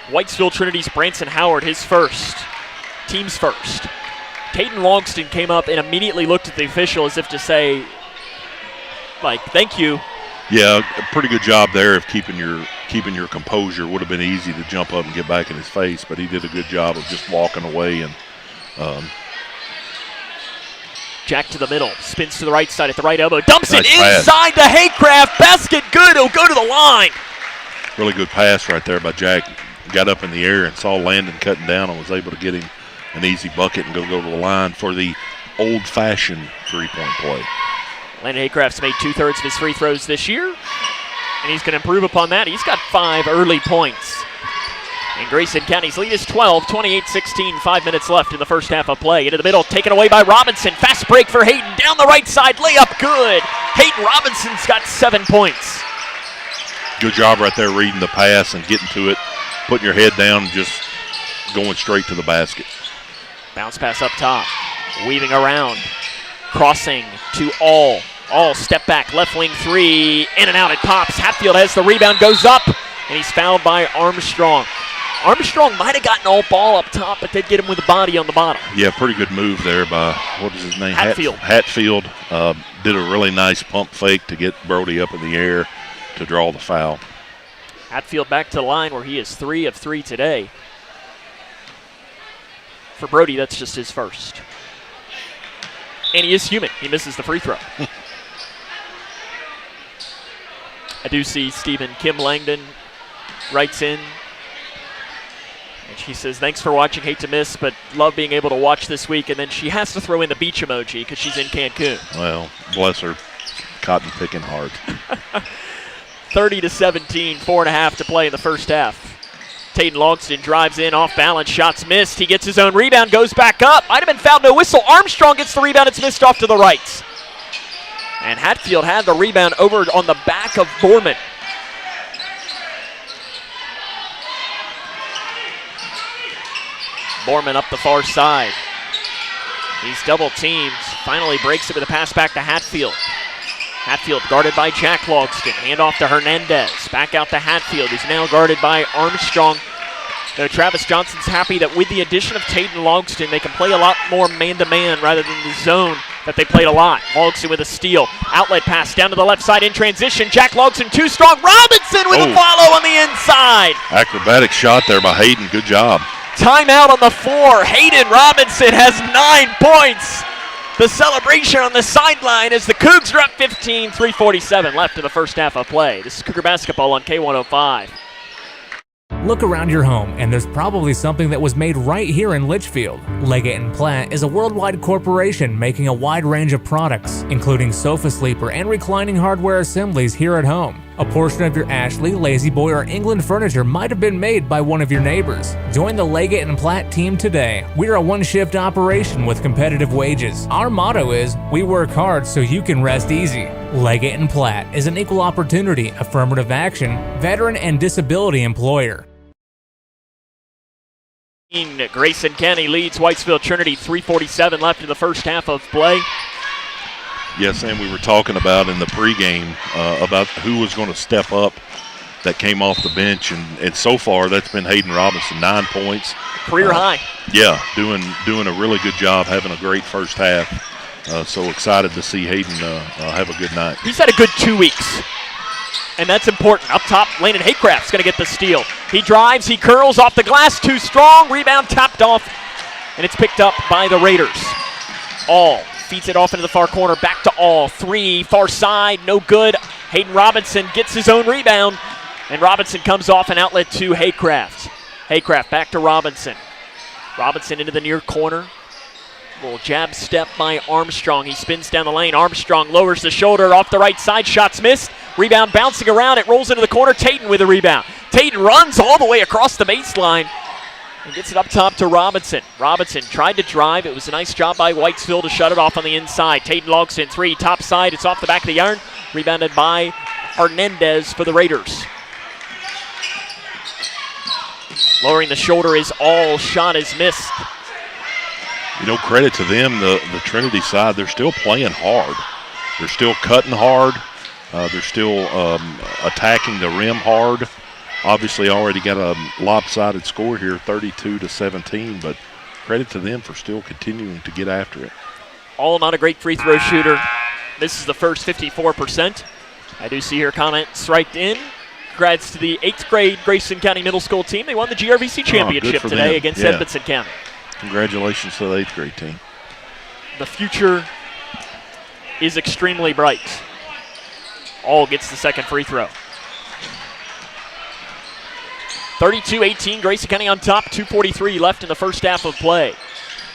Whitesville Trinity's Branson Howard, his first, team's first. Hayden Logston came up and immediately looked at the official as if to say, like, thank you. Yeah, a pretty good job there of keeping your composure. Would have been easy to jump up and get back in his face, but he did a good job of just walking away. And Jack to the middle, spins to the right side at the right elbow, dumps nice it pass. inside to Haycraft, basket good, he'll go to the line. Really good pass right there by Jack. Got up in the air and saw Landon cutting down and was able to get him an easy bucket and go to the line for the old-fashioned three-point play. Landon Haycraft's made 2/3 of his free throws this year, and he's going to improve upon that. He's got 5 early points. And Grayson County's lead is 12, 28-16, 5 minutes left in the first half of play. Into the middle, taken away by Robinson. Fast break for Hayden, down the right side, layup good. Hayden Robinson's got 7 points. Good job right there reading the pass and getting to it, putting your head down and just going straight to the basket. Bounce pass up top, weaving around, crossing to All. All step back, left wing 3, in and out it pops. Hatfield has the rebound, goes up, and he's fouled by Armstrong. Armstrong might have gotten All ball up top, but they'd get him with the body on the bottom. Yeah, pretty good move there by, what is his name? Hatfield. Hatfield did a really nice pump fake to get Brody up in the air to draw the foul. Hatfield back to the line where he is 3 of 3 today. For Brody, that's just his first. And he is human. He misses the free throw. I do see Stephen Kim Langdon writes in. And she says, thanks for watching. Hate to miss, but love being able to watch this week. And then she has to throw in the beach emoji because she's in Cancun. Well, bless her cotton picking heart. 30-17, 4.5 to play in the first half. Taden Logston drives in, off balance, shots missed. He gets his own rebound, goes back up. Might have been fouled, no whistle. Armstrong gets the rebound, it's missed off to the right. And Hatfield had the rebound over on the back of Borman. Borman up the far side. He's double teamed, finally breaks it with a pass back to Hatfield. Hatfield guarded by Jack Logston. Hand off to Hernandez. Back out to Hatfield, who's now guarded by Armstrong. Travis Johnson's happy that with the addition of Taden Logston, they can play a lot more man-to-man rather than the zone that they played a lot. Logston with a steal. Outlet pass down to the left side in transition. Jack Logston too strong. Robinson with a follow on the inside. Acrobatic shot there by Hayden. Good job. Timeout on the floor. Hayden Robinson has 9 points. The celebration on the sideline as the Cougs are up 15, 3:47 left in the first half of play. This is Cougar basketball on K105. Look around your home, and there's probably something that was made right here in Litchfield. Leggett & Platt is a worldwide corporation making a wide range of products, including sofa sleeper and reclining hardware assemblies here at home. A portion of your Ashley, Lazy Boy, or England furniture might have been made by one of your neighbors. Join the Leggett & Platt team today. We're a one-shift operation with competitive wages. Our motto is, we work hard so you can rest easy. Leggett & Platt is an equal opportunity, affirmative action, veteran, and disability employer. Grayson County leads Whitesville Trinity, 3:47 left in the first half of play. Yes, and we were talking about in the pregame about who was going to step up that came off the bench, and so far that's been Hayden Robinson, 9 points. Career high. Yeah, doing a really good job, having a great first half. So excited to see Hayden have a good night. He's had a good 2 weeks, and that's important. Up top, Landon Haycraft's going to get the steal. He drives, he curls off the glass, too strong, rebound tapped off, and it's picked up by the Raiders. All feeds it off into the far corner, back to All. 3, far side, no good. Hayden Robinson gets his own rebound, and Robinson comes off an outlet to Haycraft. Haycraft back to Robinson. Robinson into the near corner. Little jab step by Armstrong. He spins down the lane. Armstrong lowers the shoulder off the right side. Shots missed. Rebound bouncing around. It rolls into the corner. Taden with a rebound. Taden runs all the way across the baseline and gets it up top to Robinson. Robinson tried to drive. It was a nice job by Whitesville to shut it off on the inside. Taden Logston, 3, top side. It's off the back of the iron. Rebounded by Hernandez for the Raiders. Lowering the shoulder is All. Shot is missed. You know, credit to them, the Trinity side, they're still playing hard. They're still cutting hard. They're still attacking the rim hard. Obviously already got a lopsided score here, 32-17, but credit to them for still continuing to get after it. All not a great free throw shooter. This is the first 54%. I do see here comments right in. Congrats to the 8th grade Grayson County Middle School team. They won the GRVC championship today against Edmondson County. Congratulations to the 8th grade team. The future is extremely bright. All gets the second free throw. 32-18, Grayson County on top, 2:43 left in the first half of play.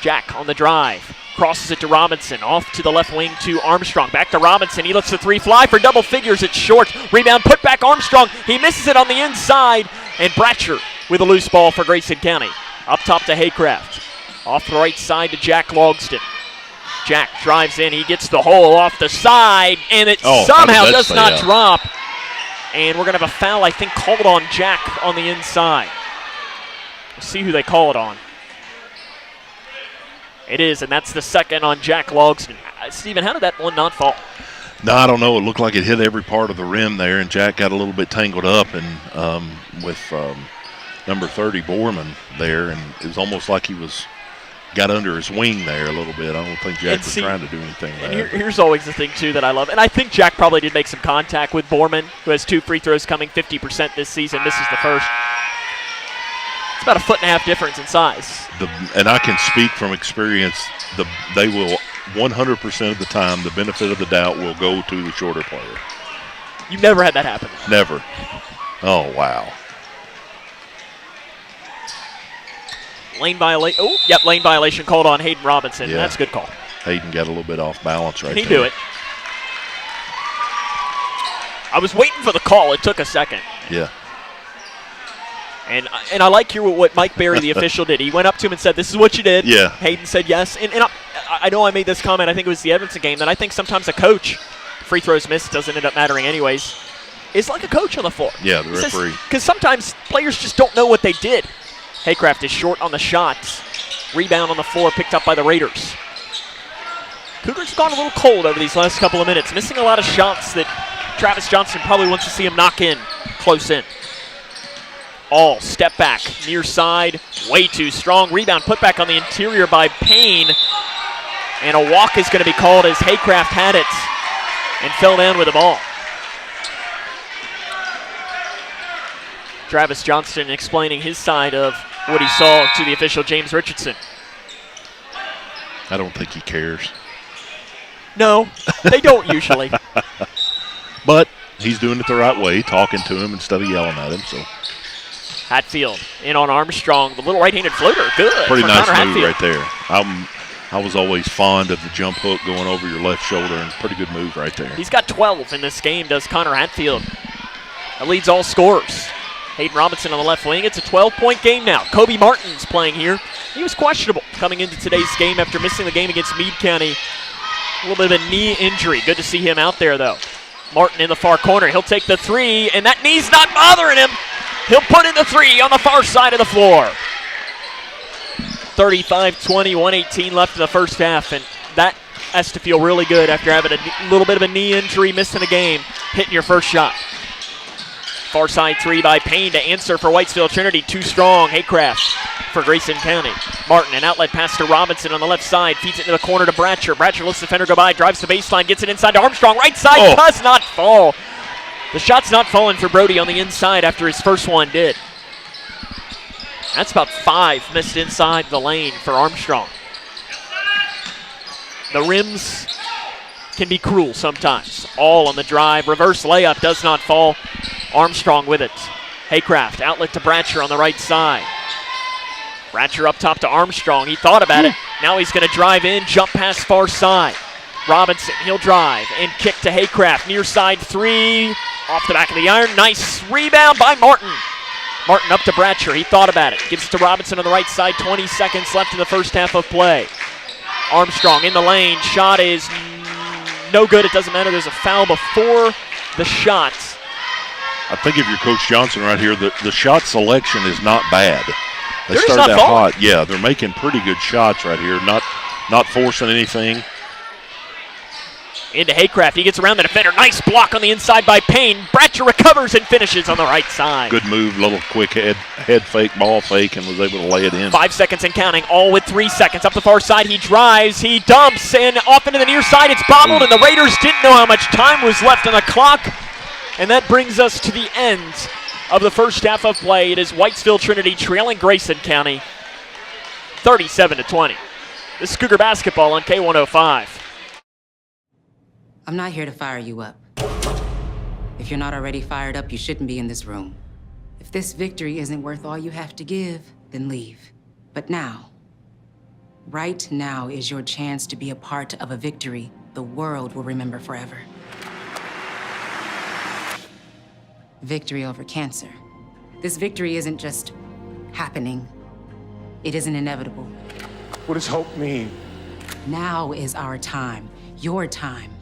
Jack on the drive, crosses it to Robinson, off to the left wing to Armstrong. Back to Robinson, he lets the 3 fly for double figures, it's short. Rebound, put back Armstrong, he misses it on the inside, and Bratcher with a loose ball for Grayson County. Up top to Haycraft. Off the right side to Jack Logston. Jack drives in. He gets the hole off the side, and it somehow does not drop. And we're going to have a foul, I think, called on Jack on the inside. We'll see who they call it on. It is, and that's the second on Jack Logston. Steven, how did that one not fall? No, I don't know. It looked like it hit every part of the rim there, and Jack got a little bit tangled up and with number 30 Borman there, and it was almost like he got under his wing there a little bit. I don't think Jack was trying to do anything there. Here's always the thing, too, that I love. And I think Jack probably did make some contact with Borman, who has 2 free throws coming, 50% this season, misses the first. It's about a 1.5 foot difference in size. And I can speak from experience, they will 100% of the time, the benefit of the doubt will go to the shorter player. You've never had that happen? Never. Oh, wow. Lane violation. Oh, yep, lane violation called on Hayden Robinson. Yeah. That's a good call. Hayden got a little bit off balance right there. He knew it. I was waiting for the call. It took a second. Yeah. And I like here what Mike Berry, the official, did. He went up to him and said, "This is what you did." Yeah. Hayden said yes. And I know I made this comment, I think it was the Edmonton game, that I think sometimes a coach, free throws missed, doesn't end up mattering anyways, is like a coach on the floor. Yeah, the referee. Because sometimes players just don't know what they did. Haycraft is short on the shot. Rebound on the floor picked up by the Raiders. Cougars have gone a little cold over these last couple of minutes, missing a lot of shots that Travis Johnson probably wants to see him knock in, close in. All step back, near side, way too strong. Rebound put back on the interior by Payne. And a walk is going to be called as Haycraft had it and fell down with the ball. Travis Johnston explaining his side of what he saw to the official, James Richardson. I don't think he cares. No, they don't usually. But he's doing it the right way, talking to him instead of yelling at him. So Hatfield in on Armstrong, the little right-handed floater, good. Pretty nice Connor move Hatfield. right there. I was always fond of the jump hook going over your left shoulder, and pretty good move right there. He's got 12 in this game, does Connor Hatfield. That leads all scorers. Hayden Robinson on the left wing. It's a 12-point game now. Kobe Martin's playing here. He was questionable coming into today's game after missing the game against Meade County. A little bit of a knee injury. Good to see him out there, though. Martin in the far corner. He'll take the three, and that knee's not bothering him. He'll put in the three on the far side of the floor. 35-20, 1:18 left in the first half, and that has to feel really good after having a little bit of a knee injury, missing the game, hitting your first shot. Far side three by Payne to answer for Whitesville Trinity. Too strong. Haycraft for Grayson County. Martin, an outlet pass to Robinson on the left side. Feeds it into the corner to Bratcher. Bratcher lets the defender go by. Drives the baseline. Gets it inside to Armstrong. Right side does not fall. The shot's not falling for Brody on the inside after his first one did. That's about 5 missed inside the lane for Armstrong. The rims can be cruel sometimes. All on the drive. Reverse layup does not fall. Armstrong with it. Haycraft, outlet to Bratcher on the right side. Bratcher up top to Armstrong. He thought about it. Now he's going to drive in, jump past far side. Robinson, he'll drive and kick to Haycraft. Near side three, off the back of the iron. Nice rebound by Martin. Martin up to Bratcher. He thought about it. Gives it to Robinson on the right side. 20 seconds left in the first half of play. Armstrong in the lane. Shot is no good. It doesn't matter. There's a foul before the shot. I think if you're Coach Johnson right here, the shot selection is not bad. They They're started not out falling. hot. Yeah, they're making pretty good shots right here. Not forcing anything. Into Haycraft. He gets around the defender. Nice block on the inside by Payne. Bratcher recovers and finishes on the right side. Good move, little quick head fake, ball fake, and was able to lay it in. 5 seconds and counting, all with 3 seconds. Up the far side, he drives, he dumps, and off into the near side. It's bobbled, and the Raiders didn't know how much time was left on the clock. And that brings us to the end of the first half of play. It is Whitesville Trinity trailing Grayson County 37-20. This is Cougar basketball on K105. I'm not here to fire you up. If you're not already fired up, you shouldn't be in this room. If this victory isn't worth all you have to give, then leave. But now, right now is your chance to be a part of a victory the world will remember forever. Victory over cancer. This victory isn't just happening. It isn't inevitable. What does hope mean? Now is our time, your time.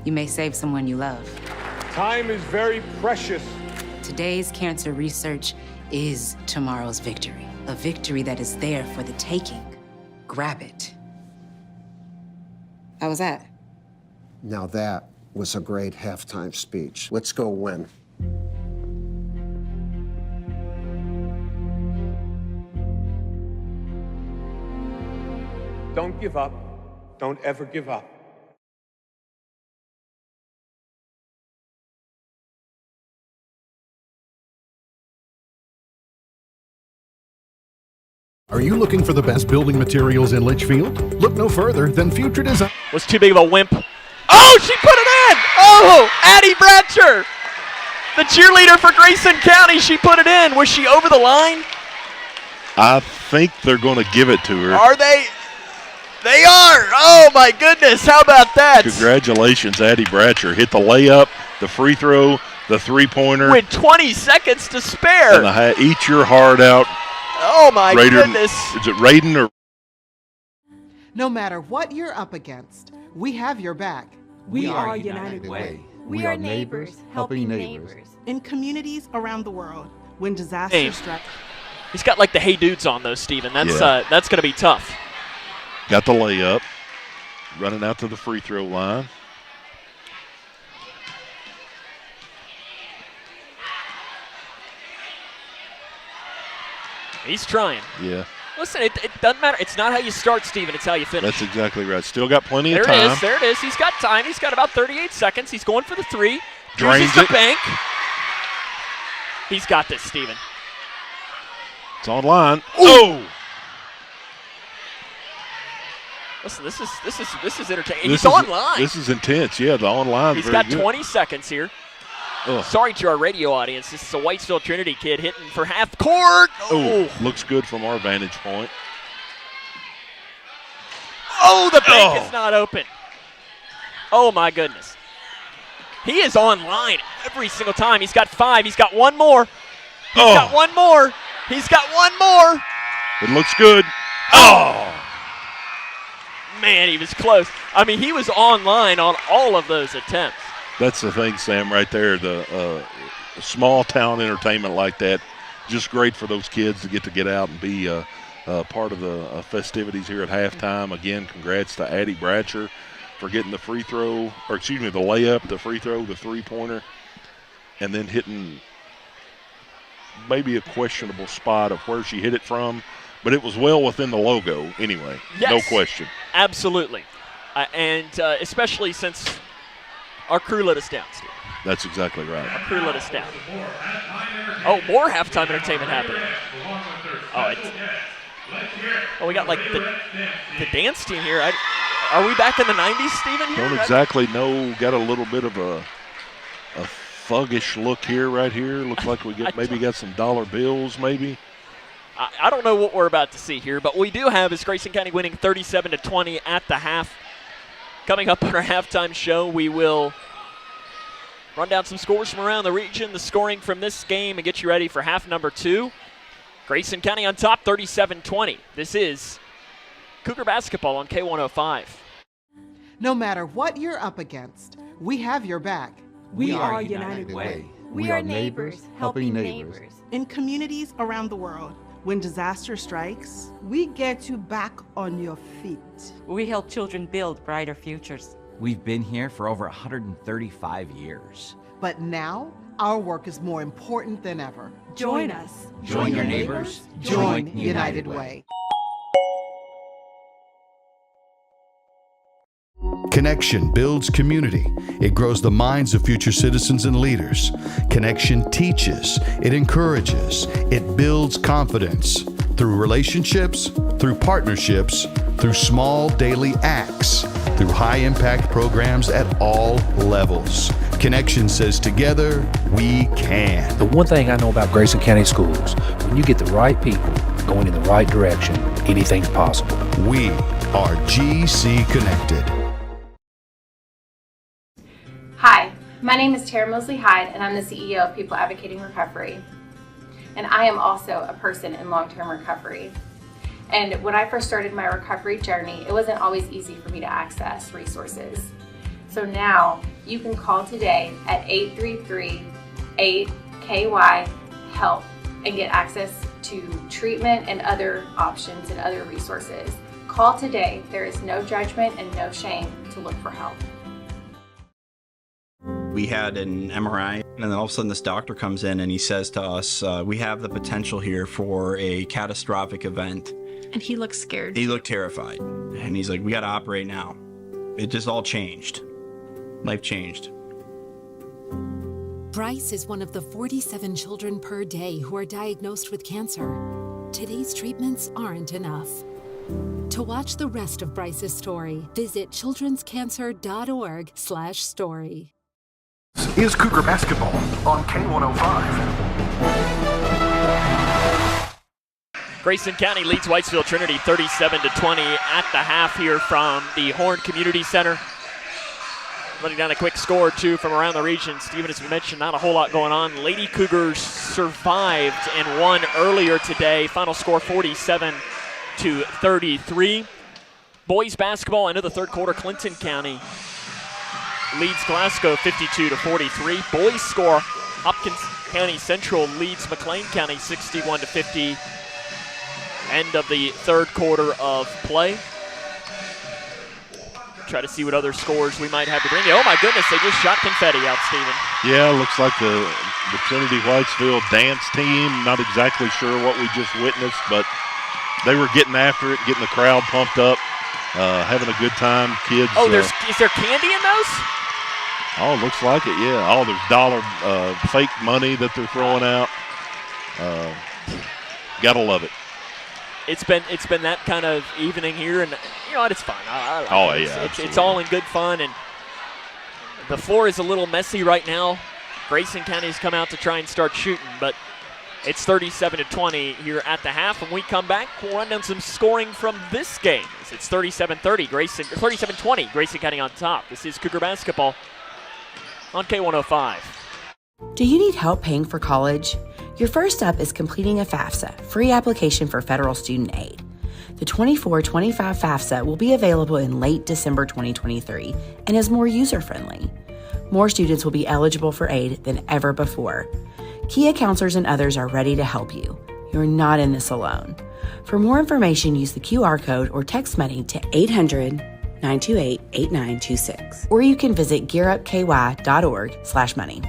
You may save someone you love. Time is very precious. Today's cancer research is tomorrow's victory. A victory that is there for the taking. Grab it. How was that? Now that was a great halftime speech. Let's go win. Don't give up. Don't ever give up. Are you looking for the best building materials in Litchfield? Look no further than Future Design. Was too big of a wimp. Oh, she put it in! Oh, Addie Bratcher, the cheerleader for Grayson County, she put it in. Was she over the line? I think they're going to give it to her. Are they? They are! Oh, my goodness, how about that? Congratulations, Addie Bratcher. Hit the layup, the free throw, the three-pointer. With 20 seconds to spare. And eat your heart out. Oh, my goodness. Is it Raiden or? No matter what you're up against, we have your back. We are United Way. We are neighbors helping neighbors. In communities around the world, when disaster strikes. He's got like the Hey Dudes on though, Steven. That's going to be tough. Got the layup. Running out to the free throw line. He's trying. Yeah. Listen, it doesn't matter. It's not how you start, Steven. It's how you finish. That's exactly right. Still got plenty of time. There it is. He's got time. He's got about 38 seconds. He's going for the three. Drains the it. bank. He's got this, Steven. It's online. Oh! Listen, this is entertaining. He's online. This is intense. Yeah, the online. He's got 20 seconds here. Ugh. Sorry to our radio audience. This is a Whitesville Trinity kid hitting for half court. Oh, looks good from our vantage point. Oh, the bank is not open. Oh, my goodness. He is online every single time. He's got 5. He's got one more. He's got one more. He's got one more. It looks good. Oh! Man, he was close. I mean, he was online on all of those attempts. That's the thing, Sam, right there. The small town entertainment like that, just great for those kids to get out and be part of the festivities here at halftime. Again, congrats to Addie Bratcher for getting the free throw, or excuse me, the layup, the free throw, the three-pointer, and then hitting maybe a questionable spot of where she hit it from, but it was well within the logo anyway. Yes, no question. Absolutely. And especially since our crew let us down, Steve. That's exactly right. Our crew let us down. Oh, more halftime entertainment happening. We got like the dance team here. Are we back in the 90s, Steven? Don't exactly know. Got a little bit of a thuggish look here, right here. Looks like we got some dollar bills, maybe. I don't know what we're about to see here, but what we do have is Grayson County winning 37-20 at the half. Coming up on our halftime show, we will run down some scores from around the region, the scoring from this game, and get you ready for half number 2. Grayson County on top, 37-20. This is Cougar basketball on K105. No matter what you're up against, we have your back. We are United Way. We are neighbors helping neighbors. In communities around the world, when disaster strikes, we get you back on your feet. We help children build brighter futures. We've been here for over 135 years. But now, our work is more important than ever. Join us. Join your neighbors. Join United Way. Connection builds community. It grows the minds of future citizens and leaders. Connection teaches. It encourages. It builds confidence through relationships, through partnerships, through small daily acts, through high-impact programs at all levels. Connection says together, we can. The one thing I know about Grayson County Schools, when you get the right people going in the right direction, anything's possible. We are GC Connected. Hi, my name is Tara Mosley Hyde, and I'm the CEO of People Advocating Recovery. And I am also a person in long-term recovery. And when I first started my recovery journey, it wasn't always easy for me to access resources. So now you can call today at 833-8KY-HELP and get access to treatment and other options and other resources. Call today. There is no judgment and no shame to look for help. We had an MRI, and then all of a sudden this doctor comes in and he says to us, we have the potential here for a catastrophic event. And he looked scared. He looked terrified. And he's like, we got to operate now. It just all changed. Life changed. Bryce is one of the 47 children per day who are diagnosed with cancer. Today's treatments aren't enough. To watch the rest of Bryce's story, visit childrenscancer.org/story. This is Cougar basketball on K105. Grayson County leads Whitesville Trinity 37-20 at the half here from the Horn Community Center. Running down a quick score or two from around the region. Stephen, as we mentioned, not a whole lot going on. Lady Cougars survived and won earlier today. Final score 47-33. Boys basketball into the third quarter. Clinton County leads Glasgow 52-43. Boys score. Hopkins County Central leads McLean County 61-50. End of the third quarter of play. Try to see what other scores we might have to bring you. Oh my goodness, they just shot confetti out, Stephen. Yeah, looks like the Trinity Whitesville dance team. Not exactly sure what we just witnessed, but they were getting after it, getting the crowd pumped up, having a good time. Kids. Oh, is there candy in those? Oh, looks like it, yeah. Oh, there's dollar fake money that they're throwing out. Gotta love it. It's been that kind of evening here, and you know what? It's fun. I like it. It's all in good fun, and the floor is a little messy right now. Grayson County's come out to try and start shooting, but it's 37-20 here at the half. When we come back, we'll run down some scoring from this game. It's 37-20, Grayson County on top. This is Cougar basketball on K105. Do you need help paying for college? Your first step is completing a FAFSA, free application for federal student aid. The 24-25 FAFSA will be available in late December 2023 and is more user-friendly. More students will be eligible for aid than ever before. Kia counselors and others are ready to help you. You're not in this alone. For more information, use the QR code or text money to 800-928-8926. Or you can visit gearupky.org/money.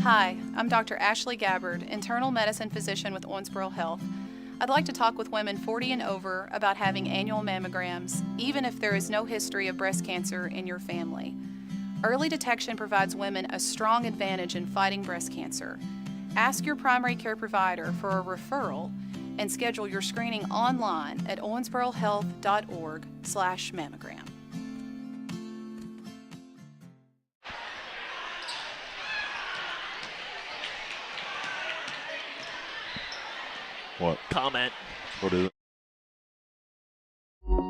Hi, I'm Dr. Ashley Gabbard, internal medicine physician with Owensboro Health. I'd like to talk with women 40 and over about having annual mammograms, even if there is no history of breast cancer in your family. Early detection provides women a strong advantage in fighting breast cancer. Ask your primary care provider for a referral and schedule your screening online at owensborohealth.org/mammogram. What? Comment. What is it?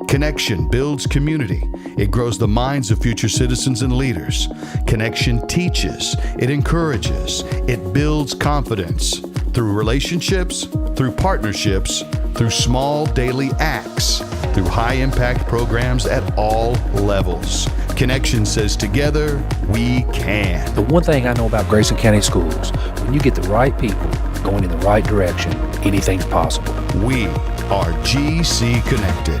Connection builds community. It grows the minds of future citizens and leaders. Connection teaches. It encourages. It builds confidence. Through relationships, through partnerships, through small daily acts, through high-impact programs at all levels. Connection says together, we can. The one thing I know about Grayson County Schools, when you get the right people going in the right direction, anything's possible. We are GC Connected.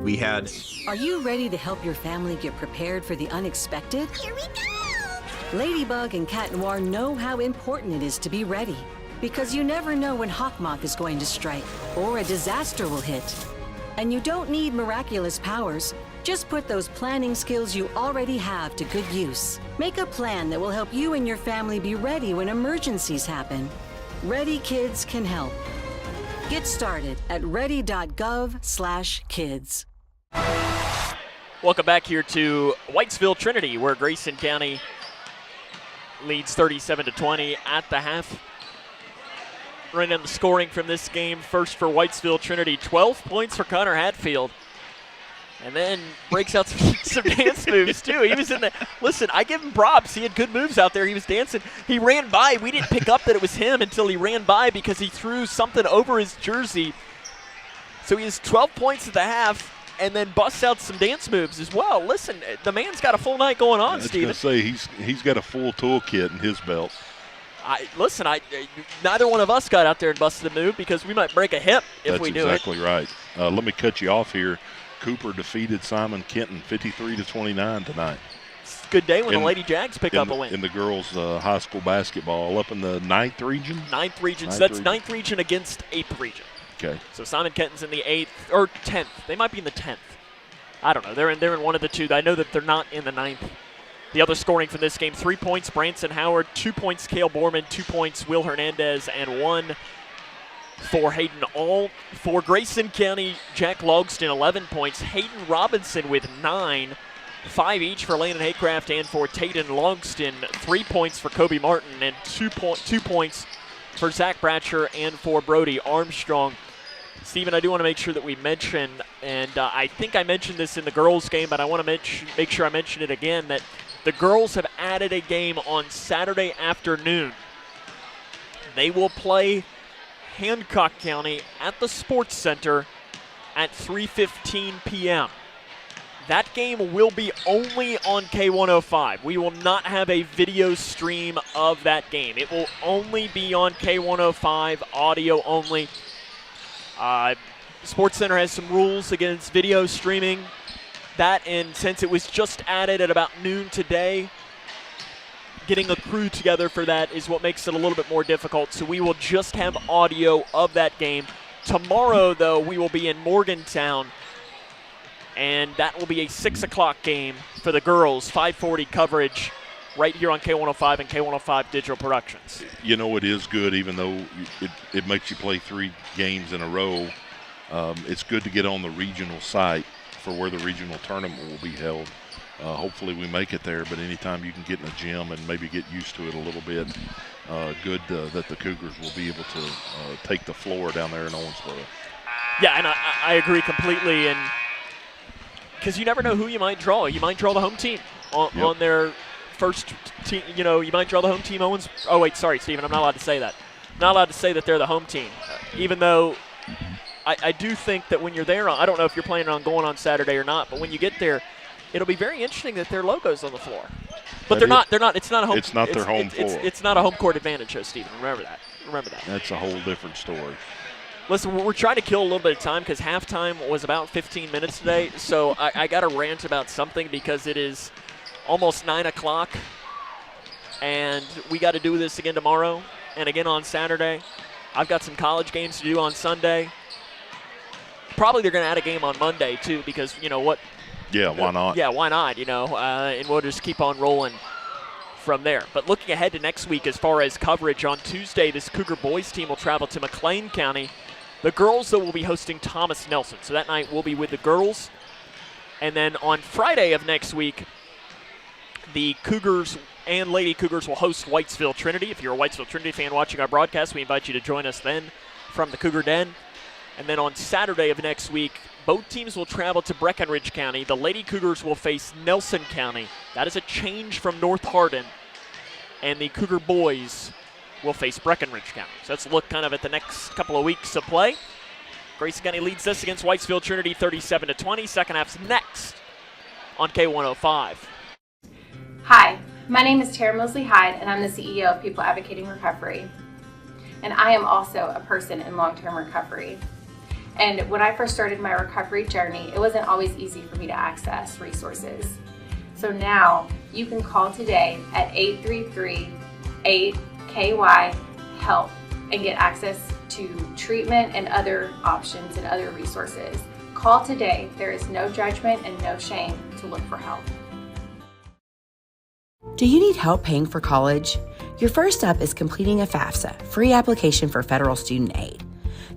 We had... Are you ready to help your family get prepared for the unexpected? Here we go! Ladybug and Cat Noir know how important it is to be ready. Because you never know when Hawkmoth is going to strike, or a disaster will hit. And you don't need miraculous powers. Just put those planning skills you already have to good use. Make a plan that will help you and your family be ready when emergencies happen. Ready Kids can help. Get started at ready.gov/kids. Welcome back here to Whitesville Trinity, where Grayson County leads 37-20 at the half. Running down the scoring from this game. First for Whitesville Trinity, 12 points for Connor Hatfield. And then breaks out some dance moves, too. He was in the – listen, I give him props. He had good moves out there. He was dancing. He ran by. We didn't pick up that it was him until he ran by because he threw something over his jersey. So he has 12 points at the half and then busts out some dance moves as well. Listen, the man's got a full night going on, Steven. I was going to say, he's got a full toolkit in his belt. Neither one of us got out there and busted a move because we might break a hip if we do it. That's exactly right. Let me cut you off here. Cooper defeated Simon Kenton 53-29 tonight. It's a good day when the Lady Jags pick up a win. In the girls' high school basketball, up in the 9th region? 9th region. So that's 9th region against 8th region. Okay. So Simon Kenton's in the 8th or 10th. They might be in the 10th. I don't know. They're in one of the two. I know that they're not in the 9th. The other scoring from this game, 3 points, Branson Howard, 2 points, Cale Borman, 2 points, Will Hernandez, and 1 for Hayden All. For Grayson County, Jack Logston, 11 points, Hayden Robinson with 9, 5 each for Landon Haycraft and for Tayden Logston, 3 points for Kobe Martin, and 2 points for Zach Bratcher and for Brody Armstrong. Stephen, I do want to make sure that we mention, and I think I mentioned this in the girls' game, but I want to make sure I mention it again, that the girls have added a game on Saturday afternoon. They will play Hancock County at the Sports Center at 3:15 p.m. That game will be only on K105. We will not have a video stream of that game. It will only be on K105, audio only. Sports Center has some rules against video streaming. That, and since it was just added at about noon today, getting a crew together for that is what makes it a little bit more difficult. So we will just have audio of that game. Tomorrow, though, we will be in Morgantown, and that will be a 6 o'clock game for the girls, 540 coverage right here on K105 and K105 Digital Productions. You know, it is good, even though it makes you play 3 games in a row. It's good to get on the regional site for where the regional tournament will be held. Hopefully we make it there, but anytime you can get in a gym and maybe get used to it a little bit, good that the Cougars will be able to take the floor down there in Owensboro. Yeah, and I agree completely, and because you never know who you might draw. You might draw the home team on their first team. You know, you might draw the home team Owens. Oh, wait, sorry, Stephen. I'm not allowed to say that. I'm not allowed to say that they're the home team, even though I do think that when you're there, I don't know if you're planning on going on Saturday or not, but when you get there, it'll be very interesting that their logo's on the floor. But they're not. It's not a home. It's not their home floor. It's not a home court advantage, though, Stephen. Remember that. That's a whole different story. Listen, we're trying to kill a little bit of time because halftime was about 15 minutes today. So I got to rant about something because it is almost 9 o'clock, and we got to do this again tomorrow and again on Saturday. I've got some college games to do on Sunday. Probably they're going to add a game on Monday, too, because, you know what? Yeah, why not? Yeah, why not, you know, and we'll just keep on rolling from there. But looking ahead to next week as far as coverage, on Tuesday, this Cougar boys team will travel to McLean County. The girls, though, will be hosting Thomas Nelson. So that night we'll be with the girls. And then on Friday of next week, the Cougars and Lady Cougars will host Whitesville Trinity. If you're a Whitesville Trinity fan watching our broadcast, we invite you to join us then from the Cougar Den. And then on Saturday of next week, both teams will travel to Breckenridge County. The Lady Cougars will face Nelson County. That is a change from North Hardin. And the Cougar boys will face Breckenridge County. So let's look kind of at the next couple of weeks of play. Grayson County leads this against Whitesville Trinity 37-20. Second half's next on K105. Hi, my name is Tara Mosley Hyde, and I'm the CEO of People Advocating Recovery. And I am also a person in long-term recovery. And when I first started my recovery journey, it wasn't always easy for me to access resources. So now you can call today at 833-8KY-HELP and get access to treatment and other options and other resources. Call today. There is no judgment and no shame to look for help. Do you need help paying for college? Your first step is completing a FAFSA, free application for federal student aid.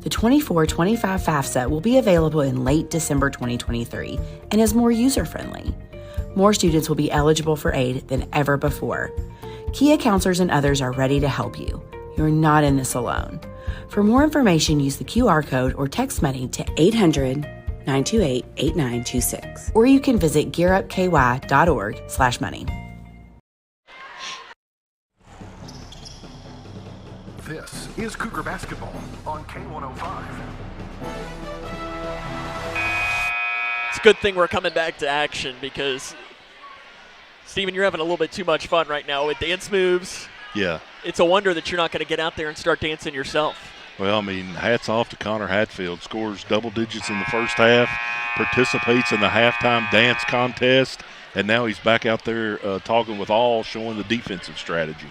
The 24-25 FAFSA will be available in late December 2023 and is more user-friendly. More students will be eligible for aid than ever before. Kia counselors and others are ready to help you. You're not in this alone. For more information, use the QR code or text money to 800-928-8926. Or you can visit gearupky.org/money. This is Cougar Basketball on K105. It's a good thing we're coming back to action because, Steven, you're having a little bit too much fun right now with dance moves. Yeah. It's a wonder that you're not going to get out there and start dancing yourself. Well, I mean, hats off to Connor Hatfield. Scores double digits in the first half, participates in the halftime dance contest, and now he's back out there talking with all, showing the defensive strategy.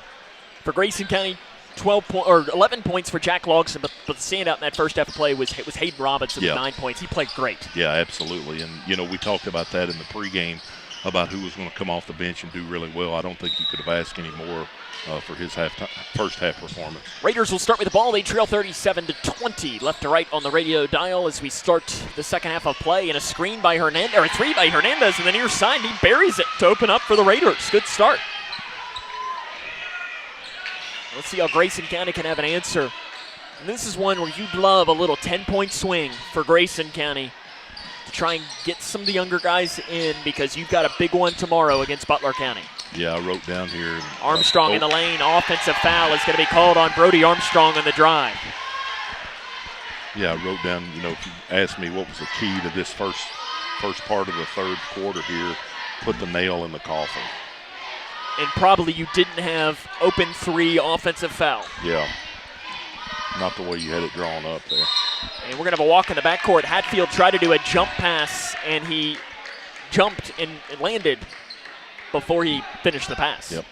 For Grayson County, 11 points for Jack Logson, but the standout in that first half of play was Hayden Robinson with 9 points. He played great. Yeah, absolutely. And, you know, we talked about that in the pregame about who was going to come off the bench and do really well. I don't think you could have asked any more for his first half performance. Raiders will start with the ball. They trail 37-20. Left to right on the radio dial as we start the second half of play. And a screen by Hernandez, or a three by Hernandez, and the near side. He buries it to open up for the Raiders. Good start. Let's see how Grayson County can have an answer And this is one where you'd love a little 10-point swing for Grayson County to try and get some of the younger guys in, because you've got a big one tomorrow against Butler County. Yeah, I wrote down here. Armstrong in the lane. Offensive foul is going to be called on Brody Armstrong on the drive. Yeah, I wrote down, if you asked me what was the key to this first part of the third quarter here, put the nail in the coffin. And probably you didn't have open 3 offensive foul. Yeah. Not the way you had it drawn up there. And we're going to have a walk in the backcourt. Hatfield tried to do a jump pass, and he jumped and landed before he finished the pass. Yep.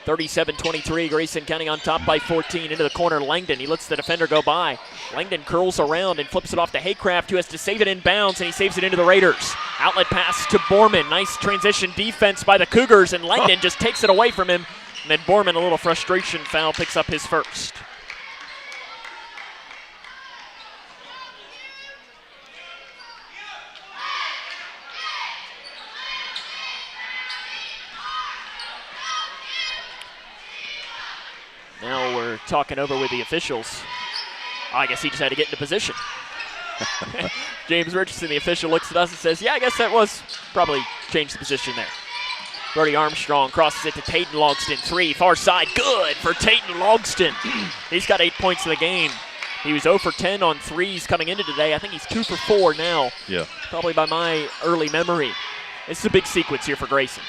37-23, Grayson County on top by 14. Into the corner, Langdon. He lets the defender go by. Langdon curls around and flips it off to Haycraft, who has to save it in bounds, and he saves it into the Raiders. Outlet pass to Borman. Nice transition defense by the Cougars, and Langdon just takes it away from him. And then Borman, a little frustration foul, picks up his first. Now we're talking over with the officials. I guess he just had to get into position. James Richardson, the official, looks at us and says, yeah, I guess that was probably changed the position there. Brody Armstrong crosses it to Tayton Logston. 3, far side, good for Tayton Logston. He's got 8 points in the game. He was 0 for 10 on threes coming into today. I think he's 2 for 4 now. Yeah. Probably by my early memory. This is a big sequence here for Grayson.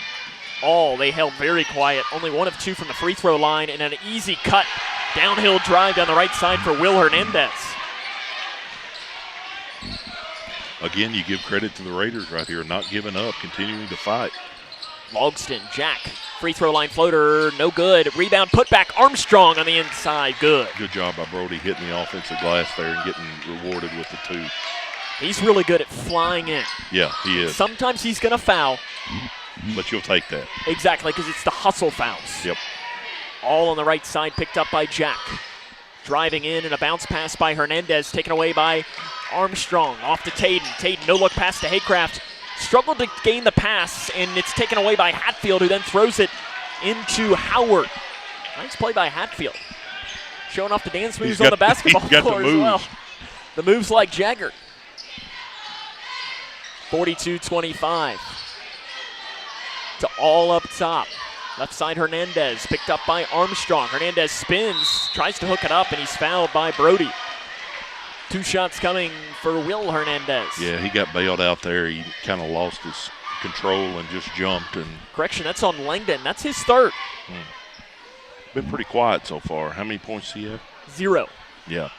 They held very quiet. Only 1 of 2 from the free throw line, and an easy cut. Downhill drive down the right side for Will Hernandez. Again, you give credit to the Raiders right here, not giving up, continuing to fight. Logston, Jack, free throw line floater, no good. Rebound, put back, Armstrong on the inside, good. Good job by Brody hitting the offensive glass there and getting rewarded with the 2. He's really good at flying in. Yeah, he is. Sometimes he's going to foul. But you'll take that. Exactly, because it's the hustle fouls. Yep. All on the right side, picked up by Jack. Driving in and a bounce pass by Hernandez, taken away by Armstrong. Off to Tayton. Tayton, no-look pass to Haycraft. Struggled to gain the pass, and it's taken away by Hatfield, who then throws it into Howard. Nice play by Hatfield. Showing off the dance moves on the basketball court as well. The moves like Jagger. 42-25. To all up top. Left side Hernandez, picked up by Armstrong. Hernandez spins, tries to hook it up, and he's fouled by Brody. 2 shots coming for Will Hernandez. Yeah, he got bailed out there. He kind of lost his control and just jumped. And correction, that's on Langdon. That's his 3rd. Been pretty quiet so far. How many points do you have? 0. Yeah.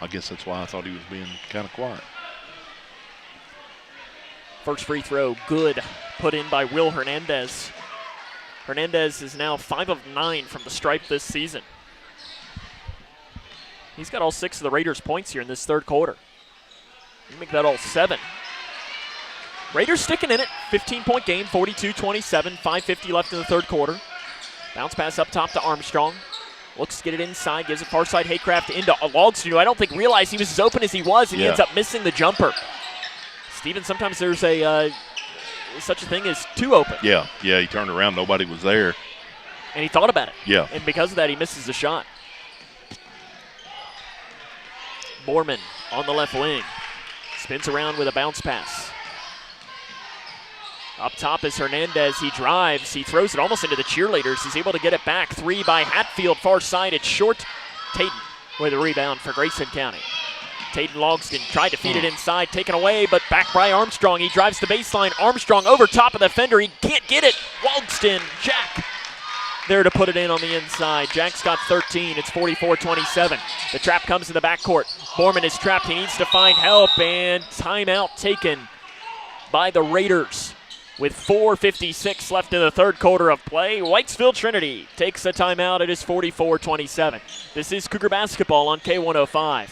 I guess that's why I thought he was being kind of quiet. First free throw, good. Put in by Will Hernandez. Hernandez is now 5 of 9 from the stripe this season. He's got all 6 of the Raiders' points here in this 3rd quarter. You make that all 7. Raiders sticking in it. 15-point game, 42-27, 5:50 left in the 3rd quarter. Bounce pass up top to Armstrong. Looks to get it inside, gives it far side Haycraft into Logston, who I don't think realized he was as open as he was, and he ends up missing the jumper. Steven, sometimes there's such a thing as too open. Yeah, he turned around, nobody was there. And he thought about it. Yeah. And because of that, he misses the shot. Borman on the left wing. Spins around with a bounce pass. Up top is Hernandez. He drives. He throws it almost into the cheerleaders. He's able to get it back. 3 by Hatfield, far side. It's short. Tayton with a rebound for Grayson County. Tayton Logston tried to feed it inside, taken away, but back by Armstrong. He drives the baseline. Armstrong over top of the defender. He can't get it. Logston, Jack, there to put it in on the inside. Jack's got 13. It's 44-27. The trap comes in the backcourt. Borman is trapped. He needs to find help, and timeout taken by the Raiders. With 4:56 left in the 3rd quarter of play, Whitesville Trinity takes a timeout. It is 44-27. This is Cougar basketball on K105.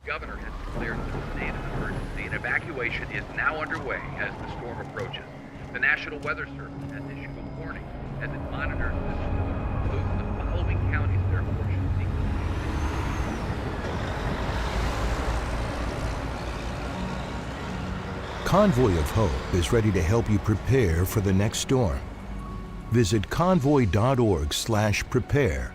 The governor has declared a state of emergency, and evacuation is now underway as the storm approaches. The National Weather Service has issued a warning as it monitors this storm. Those in the following counties, therefore, should seek. Convoy of Hope is ready to help you prepare for the next storm. Visit convoy.org/prepare.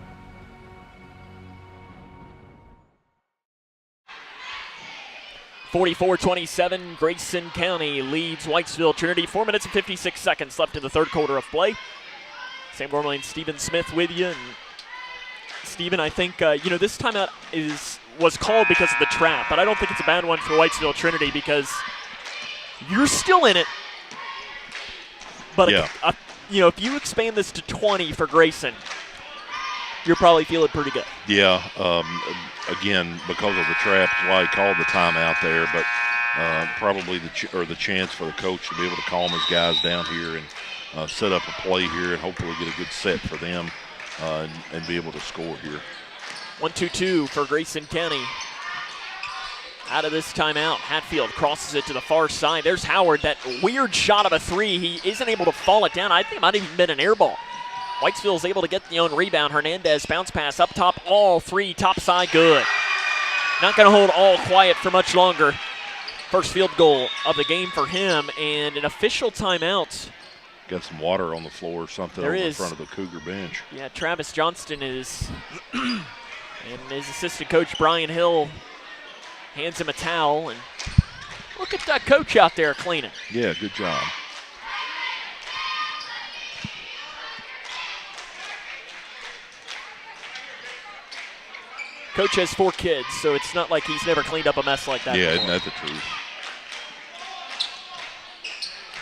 44-27, Grayson County leads Whitesville Trinity. 4 minutes and 56 seconds left in the third quarter of play. Sam Gormley and Stephen Smith with you. And Stephen, I think, this timeout was called because of the trap, but I don't think it's a bad one for Whitesville Trinity because you're still in it. But, if you expand this to 20 for Grayson, you're probably feeling pretty good. Yeah, again, because of the trap, is why he called the timeout there, but probably the chance for the coach to be able to calm his guys down here and set up a play here and hopefully get a good set for them and be able to score here. 1-2-2 for Grayson County. Out of this timeout, Hatfield crosses it to the far side. There's Howard, that weird shot of a three. He isn't able to fall it down. I think it might have even been an air ball. Whitesville is able to get the own rebound. Hernandez bounce pass up top, all three, top side, good. Not going to hold all quiet for much longer. First field goal of the game for him, and an official timeout. Got some water on the floor or something in front of the Cougar bench. Yeah, Travis Johnston is, and his assistant coach Brian Hill hands him a towel, and look at that coach out there cleaning. Yeah, good job. Coach has 4 kids, so it's not like he's never cleaned up a mess like that Yeah, before. isn't that the truth?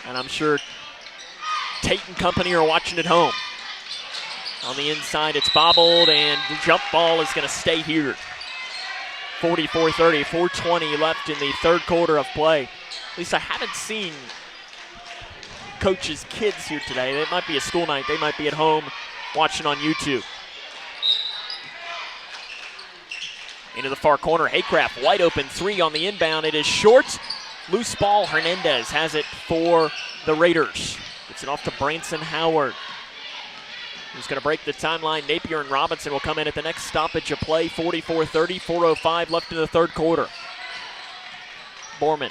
And I'm sure Tate and company are watching at home. On the inside, it's bobbled, and the jump ball is going to stay here. 44-30, 4:20 left in the third quarter of play. At least I haven't seen Coach's kids here today. It might be a school night. They might be at home watching on YouTube. Into the far corner, Haycraft, wide open three on the inbound. It is short. Loose ball, Hernandez has it for the Raiders. Gets it off to Branson Howard. He's going to break the timeline. Napier and Robinson will come in at the next stoppage of play. 44-30, 4:05 left in the third quarter. Borman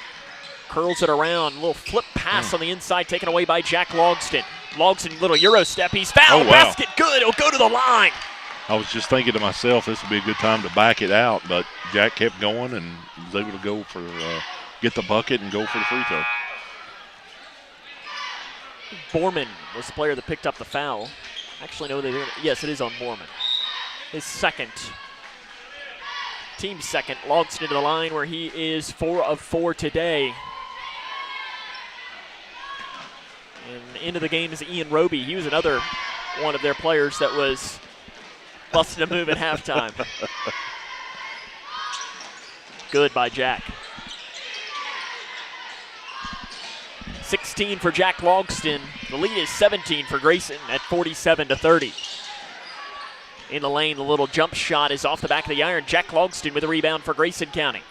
curls it around. A little flip pass on the inside taken away by Jack Logston. Logston, little Euro step. He's fouled. Oh, wow. Basket good. It'll go to the line. I was just thinking to myself, this would be a good time to back it out, but Jack kept going and was able to go for get the bucket and go for the free throw. Borman was the player that picked up the foul. Actually, no, yes, it is on Borman. His second. Team second. Logston to the line where he is 4 of 4 today. And into the game is Ian Roby. He was another one of their players that was busting a move at halftime. Good by Jack. 16 for Jack Logston. The lead is 17 for Grayson at 47-30. In the lane, the little jump shot is off the back of the iron. Jack Logston with a rebound for Grayson County.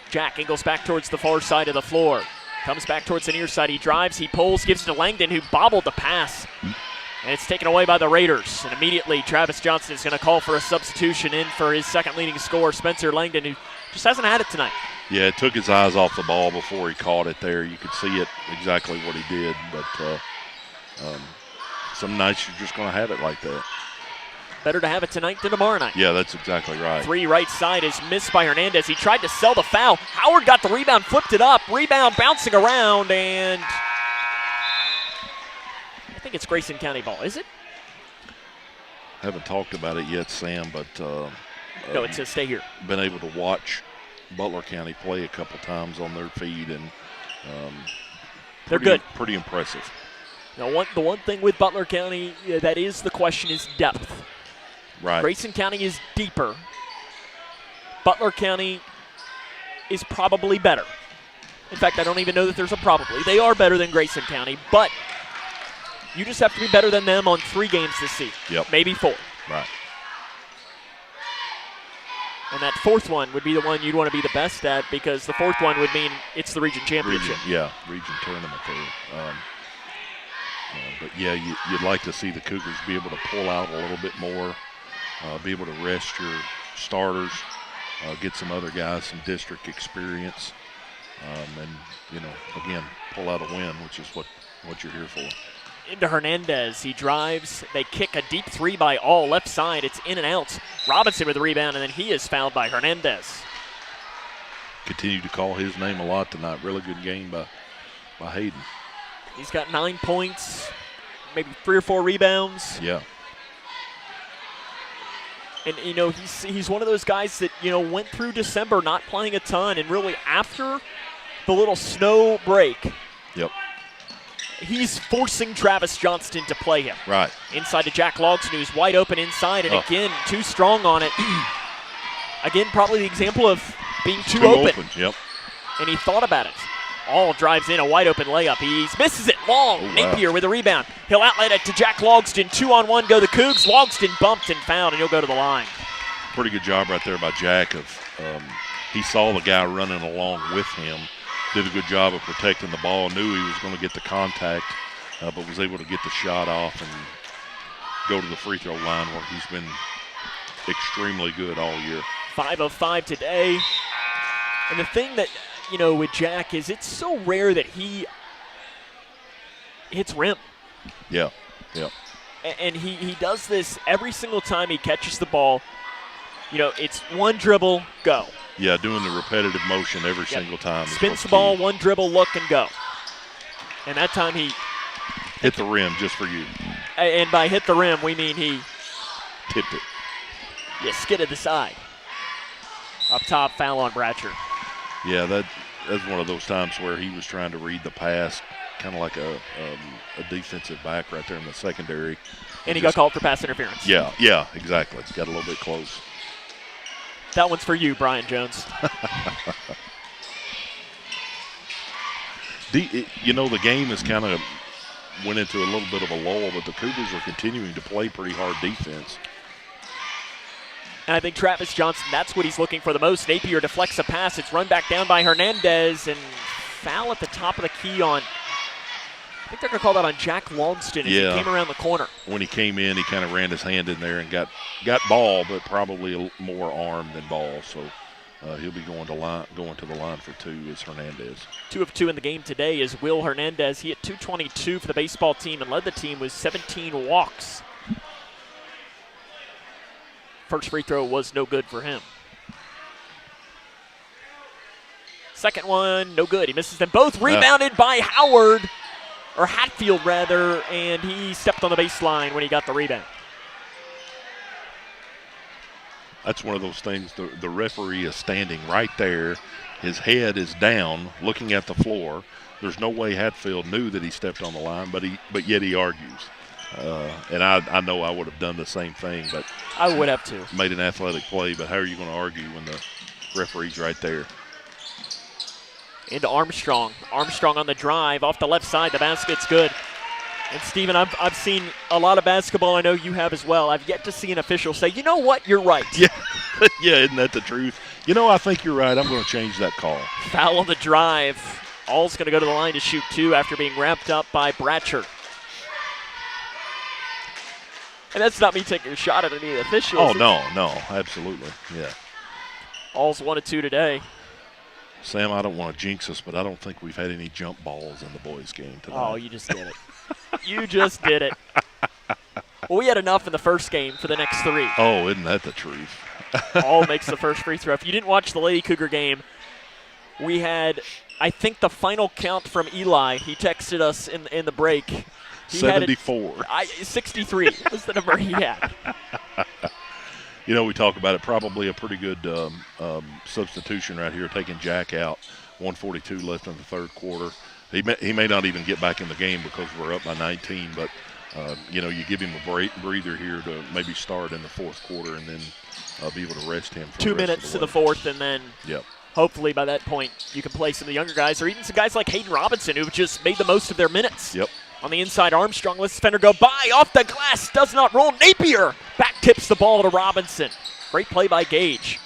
Jack angles back towards the far side of the floor. Comes back towards the near side. He drives, he pulls, gives it to Langdon, who bobbled the pass. And it's taken away by the Raiders. And immediately Travis Johnson is going to call for a substitution in for his second leading scorer, Spencer Langdon, who just hasn't had it tonight. Yeah, it took his eyes off the ball before he caught it there. You could see it exactly what he did. But some nights you're just going to have it like that. Better to have it tonight than tomorrow night. Yeah, that's exactly right. Three right side is missed by Hernandez. He tried to sell the foul. Howard got the rebound, flipped it up. Rebound bouncing around, and I think it's Grayson County ball. Is it? Haven't talked about it yet, Sam, but no, it says stay here. Been able to watch Butler County play a couple times on their feed, and they're good. Pretty impressive. Now, the one thing with Butler County that is the question is depth. Right. Grayson County is deeper. Butler County is probably better. In fact, I don't even know that there's a probably. They are better than Grayson County, but you just have to be better than them on 3 games this season. Yep. Maybe 4. Right. And that 4th one would be the one you'd want to be the best at, because the 4th one would mean it's the region championship. Region tournament there. But yeah, you'd like to see the Cougars be able to pull out a little bit more, be able to rest your starters, get some other guys some district experience, and again, pull out a win, which is what you're here for. Into Hernandez, he drives, they kick a deep 3 by all, left side, it's in and out. Robinson with the rebound, and then he is fouled by Hernandez. continue to call his name a lot tonight. Really good game by Hayden. He's got 9 points, maybe 3 or 4 rebounds. Yeah. And, he's one of those guys that, went through December not playing a ton, and really after the little snow break, yep, he's forcing Travis Johnston to play him. Right. Inside to Jack Logston, who's wide open inside, and again, too strong on it. Again, probably the example of being too open. Yep. And he thought about it. All drives in a wide open layup. He misses it long. Napier with a rebound. He'll outlet it to Jack Logston. 2-on-1 go the Cougs. Logston bumped and fouled, and he'll go to the line. Pretty good job right there by Jack. He saw the guy running along with him. Did a good job of protecting the ball. Knew he was going to get the contact, but was able to get the shot off and go to the free throw line where he's been extremely good all year. 5 of 5 today. And the thing that, with Jack is it's so rare that he hits rim. Yeah, yeah. And he does this every single time he catches the ball. It's one dribble, go. Yeah, doing the repetitive motion every single time. Spins the ball, one dribble, look, and go. And that time he hit the rim just for you. And by hit the rim, we mean he tipped it. Yeah, skidded the side. Up top, foul on Bratcher. Yeah, that's one of those times where he was trying to read the pass, kind of like a defensive back right there in the secondary. And he got called for pass interference. Yeah, exactly. Got a little bit close. That one's for you, Brian Jones. The game has kind of went into a little bit of a lull, but the Cougars are continuing to play pretty hard defense. And I think Travis Johnson, that's what he's looking for the most. Napier deflects a pass. It's run back down by Hernandez, and foul at the top of the key on, I think they're going to call that on Jack Logston as he came around the corner. When he came in, he kind of ran his hand in there and got ball, but probably more arm than ball. So he'll be going to the line for 2 is Hernandez. 2 of 2 in the game today is Will Hernandez. He hit .222 for the baseball team and led the team with 17 walks. First free throw was no good for him. Second one, no good. He misses them both. Rebounded by Hatfield rather, and he stepped on the baseline when he got the rebound. That's one of those things, the referee is standing right there. His head is down, looking at the floor. There's no way Hatfield knew that he stepped on the line, but yet he argues. And I know I would have done the same thing, but I would have too. Made an athletic play, but how are you going to argue when the referee's right there? Into Armstrong. Armstrong on the drive off the left side. The basket's good. And Steven, I've seen a lot of basketball. I know you have as well. I've yet to see an official say, you know what, you're right. Yeah, isn't that the truth? I think you're right. I'm going to change that call. Foul on the drive. All's going to go to the line to shoot 2 after being wrapped up by Bratcher. And that's not me taking a shot at any officials. Oh, no, absolutely, yeah. All's 1 of 2 today. Sam, I don't want to jinx us, but I don't think we've had any jump balls in the boys' game tonight. Oh, you just did it. You just did it. Well, we had enough in the first game for the next 3. Oh, isn't that the truth? All makes the first free throw. If you didn't watch the Lady Cougar game, we had, I think, the final count from Eli. He texted us in the break. He 74. 63 was the number he had. We talk about it, probably a pretty good substitution right here, taking Jack out. 1:42 left in the third quarter. He may not even get back in the game because we're up by 19, but, you give him a breather here to maybe start in the fourth quarter and then be able to rest him for 2 minutes to the fourth, and then hopefully by that point you can play some of the younger guys or even some guys like Hayden Robinson who've just made the most of their minutes. Yep. On the inside, Armstrong lets the defender go by. Off the glass, does not roll. Napier back tips the ball to Robinson. Great play by Gage.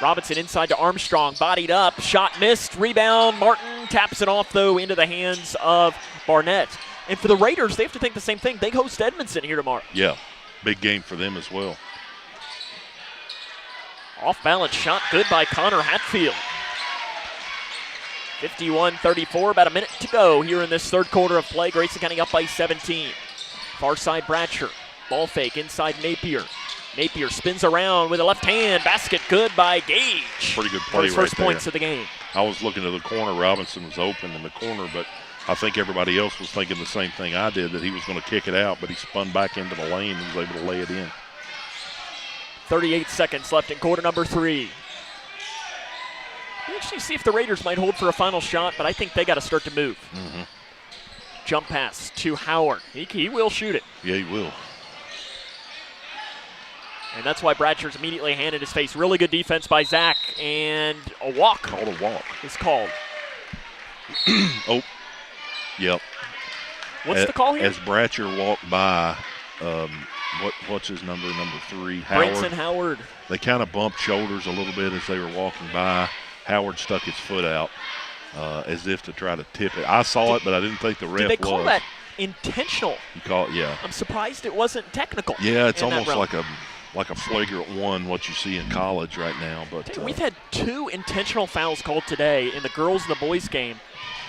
Robinson inside to Armstrong, bodied up, shot missed, rebound. Martin taps it off, though, into the hands of Barnett. And for the Raiders, they have to think the same thing. They host Edmondson here tomorrow. Yeah, big game for them as well. Off-balance shot, good by Connor Hatfield. 51-34, about a minute to go here in this third quarter of play. Grayson County up by 17. Far side Bratcher. Ball fake inside Napier. Napier spins around with a left hand. Basket good by Gage. Pretty good play his right first there. points of the game. I was looking to the corner. Robinson was open in the corner, but I think everybody else was thinking the same thing I did, that he was going to kick it out, but he spun back into the lane and was able to lay it in. 38 seconds left in quarter number 3. We'll actually see if the Raiders might hold for a final shot, but I think they got to start to move. Mm-hmm. Jump pass to Howard. He will shoot it. Yeah, he will. And that's why Bratcher's immediately handed his face. Really good defense by Zach, and a walk. Called a walk. Is called. Oh, yep. What's the call here? As Bratcher walked by, what's his number? Number 3, Howard. Branson Howard. They kind of bumped shoulders a little bit as they were walking by. Howard stuck his foot out as if to try to tip it. I saw it, but I didn't think the ref was. Did they call that intentional? You call it, yeah. I'm surprised it wasn't technical. Yeah, it's almost like a flagrant one, what you see in college right now. But we've had 2 intentional fouls called today in the girls and the boys game.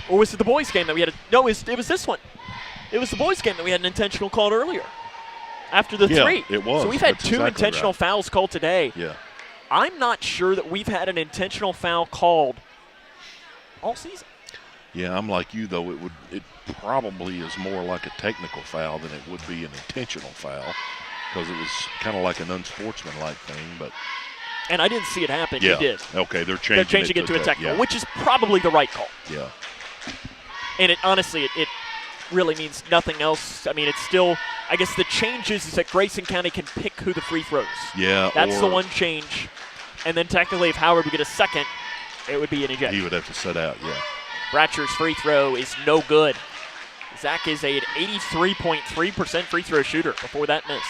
Or was it the boys game that we had? No, it was this one. It was the boys game that we had an intentional called earlier. After the 3. It was. So we've had That's 2 exactly intentional right. fouls called today. Yeah. I'm not sure that we've had an intentional foul called all season. Yeah, I'm like you though. It probably is more like a technical foul than it would be an intentional foul, because it was kind of like an unsportsmanlike thing. But and I didn't see it happen. Yeah. You did. Okay, they're changing it to a technical, yeah. which is probably the right call. Yeah. And it honestly, it really means nothing else. I mean, it's still, I guess the change is that Grayson County can pick who the free throws. Yeah. That's the one change. And then technically, if Howard would get a second, it would be an ejection. He would have to sit out, yeah. Bratcher's free throw is no good. Zach is an 83.3% free throw shooter before that miss.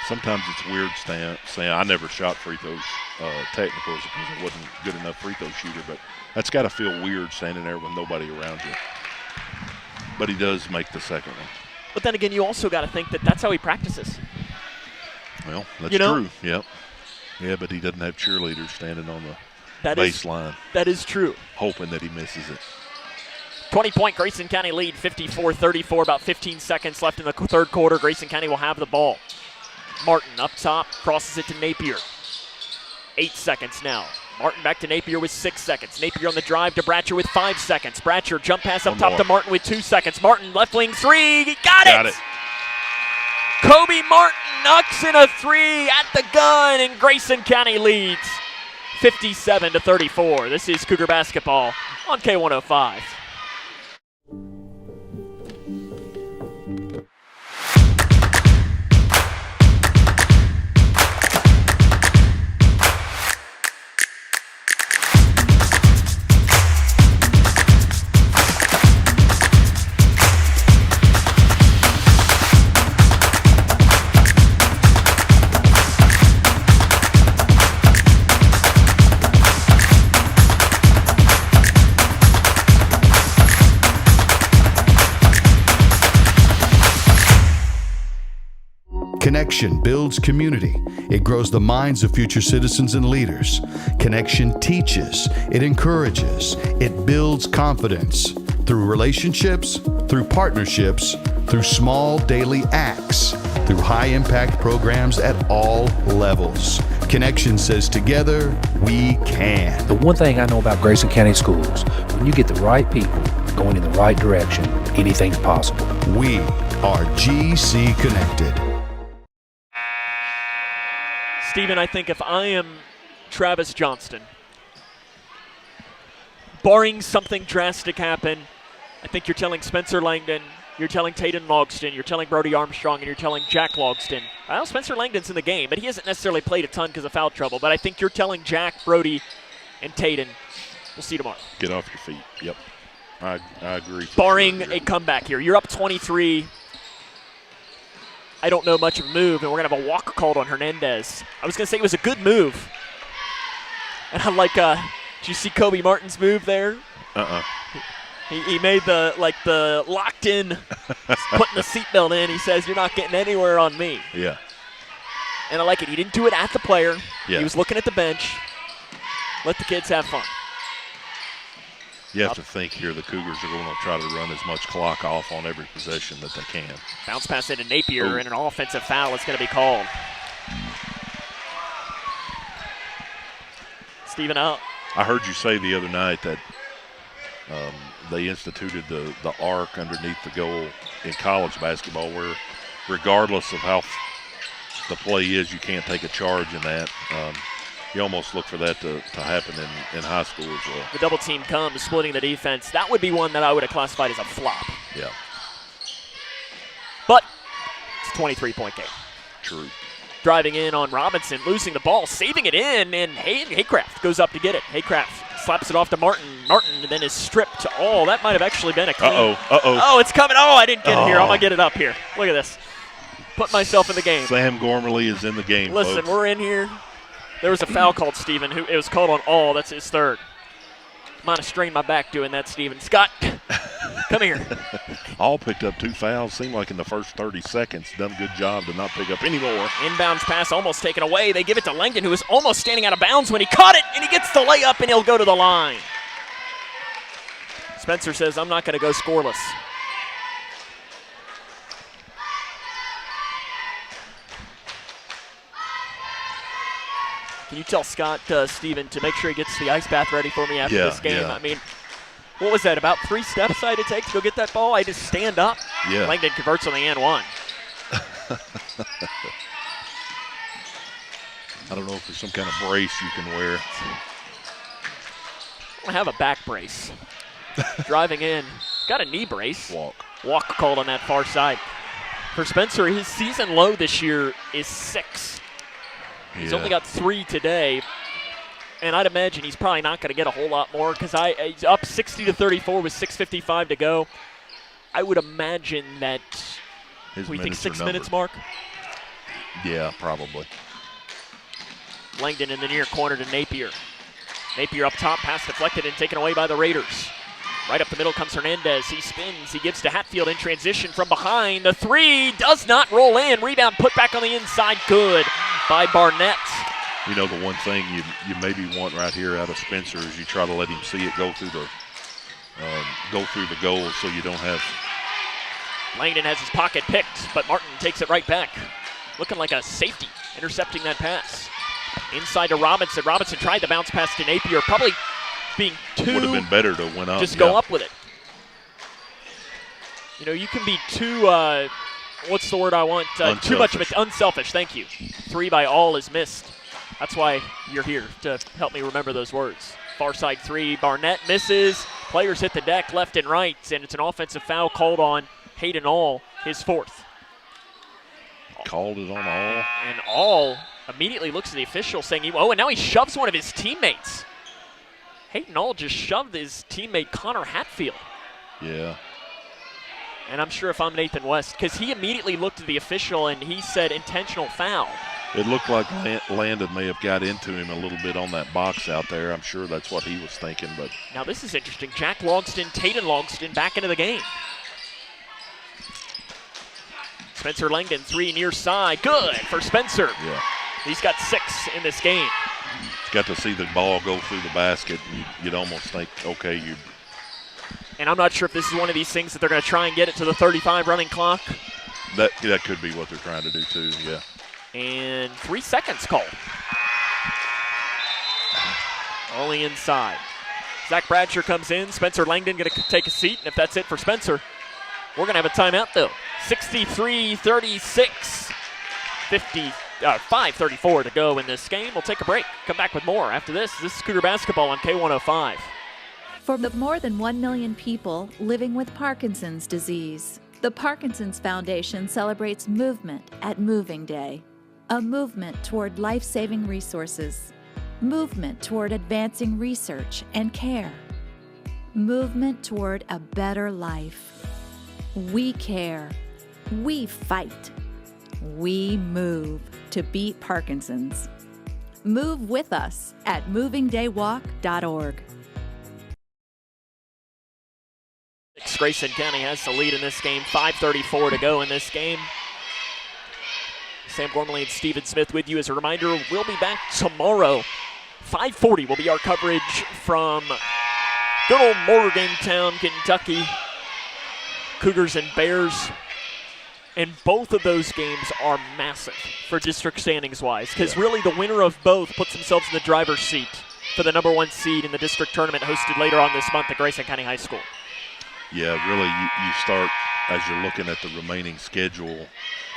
Sometimes it's weird saying I never shot free throws technicals because I wasn't good enough free throw shooter, but that's got to feel weird standing there with nobody around you. But he does make the second one. But then again, you also got to think that that's how he practices. Well, that's true. Yep. Yeah, but he doesn't have cheerleaders standing on the baseline. That is true. Hoping that he misses it. 20-point Grayson County lead, 54-34, about 15 seconds left in the third quarter. Grayson County will have the ball. Martin up top, crosses it to Napier. 8 seconds now. Martin back to Napier with 6 seconds. Napier on the drive to Bratcher with 5 seconds. Bratcher jump pass up top to Martin with 2 seconds. Martin left wing 3, he got it! Kobe Martin knocks in a 3 at the gun, and Grayson County leads 57-34. This is Cougar basketball on K105. Connection builds community. It grows the minds of future citizens and leaders. Connection teaches. It encourages. It builds confidence. Through relationships, through partnerships, through small daily acts, through high-impact programs at all levels. Connection says together, we can. The one thing I know about Grayson County Schools, when you get the right people going in the right direction, anything's possible. We are GC Connected. Stephen, I think if I am Travis Johnston, barring something drastic happen, I think you're telling Spencer Langdon, you're telling Taden Logston, you're telling Brody Armstrong, and you're telling Jack Logston. Well, Spencer Langdon's in the game, but he hasn't necessarily played a ton because of foul trouble. But I think you're telling Jack, Brody, and Taden, we'll see you tomorrow. Get off your feet. Yep. I agree. Barring a comeback here. You're up 23. I don't know much of a move, and we're going to have a walk called on Hernandez. I was going to say it was a good move. And I'm like, did you see Kobe Martin's move there? He made the locked in, putting the seatbelt in. He says, you're not getting anywhere on me. Yeah. And I like it. He didn't do it at the player. Yeah. He was looking at the bench. Let the kids have fun. You have to think here the Cougars are going to try to run as much clock off on every possession that they can. Bounce pass into Napier, and an offensive foul is going to be called. Stephen out. I heard you say the other night that they instituted the arc underneath the goal in college basketball, where regardless of how the play is, you can't take a charge in that. You almost look for that to happen in high school as well. The double team comes, splitting the defense. That would be one that I would have classified as a flop. Yeah. But it's a 23-point game. True. Driving in on Robinson, losing the ball, saving it in, and Haycraft goes up to get it. Haycraft slaps it off to Martin. Martin then is stripped. Oh, that might have actually been a clean. Oh, it's coming. Oh, I didn't get it here. I'm going to get it up here. Look at this. Put myself in the game. Sam Gormley is in the game, Listen, folks. We're in here. There was a foul called, Steven. It was called on All. That's his third. Might have strained my back doing that, Steven. Scott, come here. All picked up 2 fouls. Seemed like in the first 30 seconds. Done a good job to not pick up any more. Inbounds pass almost taken away. They give it to Langdon, who was almost standing out of bounds when he caught it, and he gets the layup, and he'll go to the line. Spencer says, I'm not going to go scoreless. Can you tell Scott, Steven, to make sure he gets the ice bath ready for me after this game? Yeah. I mean, what was that, about 3 steps I had to take to go get that ball? I just stand up. Yeah. Langdon converts on the and one. I don't know if there's some kind of brace you can wear. I have a back brace. Driving in. Got a knee brace. Walk called on that far side. For Spencer, his season low this year is 6. He's only got 3 today, and I'd imagine he's probably not going to get a whole lot more because he's up 60-34 with 6:55 to go. I would imagine that we think 6 minutes mark. Yeah, probably. Langdon in the near corner to Napier. Napier up top, pass deflected and taken away by the Raiders. Right up the middle comes Hernandez. He spins. He gives to Hatfield in transition from behind. The 3 does not roll in. Rebound put back on the inside. Good by Barnett. You know, the one thing you maybe want right here out of Spencer is you try to let him see it go through the goal so you don't have. Langdon has his pocket picked, but Martin takes it right back. Looking like a safety, intercepting that pass. Inside to Robinson. Robinson tried the bounce pass to Napier, probably being too. Would have been better to win up. Just go up with it. You know, you can be too, what's the word I want? Too much of it. Unselfish, thank you. 3 by All is missed. That's why you're here, to help me remember those words. Far side 3, Barnett misses. Players hit the deck left and right, and it's an offensive foul called on Hayden All, his 4th. Called it on All. And All immediately looks at the official saying, and now he shoves one of his teammates. Hayden All just shoved his teammate Connor Hatfield. Yeah. And I'm sure if I'm Nathan West, because he immediately looked at the official and he said intentional foul. It looked like Landon may have got into him a little bit on that box out there. I'm sure that's what he was thinking. But now this is interesting. Jack Logston, Taden Logston back into the game. Spencer Langdon, 3 near side. Good for Spencer. Yeah. He's got 6 in this game. Got to see the ball go through the basket. You'd almost think, okay, you. And I'm not sure if this is one of these things that they're going to try and get it to the 35 running clock. That could be what they're trying to do too, yeah. And 3 seconds called. Only inside. Zach Bradsher comes in. Spencer Langdon going to take a seat. And if that's it for Spencer, we're going to have a timeout though. 63-36. 5:34 to go in this game. We'll take a break. Come back with more after this. This is Cougar Basketball on K105. For the more than 1 million people living with Parkinson's disease, the Parkinson's Foundation celebrates movement at Moving Day. A movement toward life-saving resources. Movement toward advancing research and care. Movement toward a better life. We care. We fight. We move to beat Parkinson's. Move with us at movingdaywalk.org. Grayson County has the lead in this game. 5:34 to go in this game. Sam Gormley and Stephen Smith with you. As a reminder, we'll be back tomorrow. 5:40 will be our coverage from good old Morgantown, Kentucky. Cougars and Bears. And both of those games are massive for district standings-wise, because really the winner of both puts themselves in the driver's seat for the #1 seed in the district tournament hosted later on this month at Grayson County High School. Yeah, really, you start, as you're looking at the remaining schedule,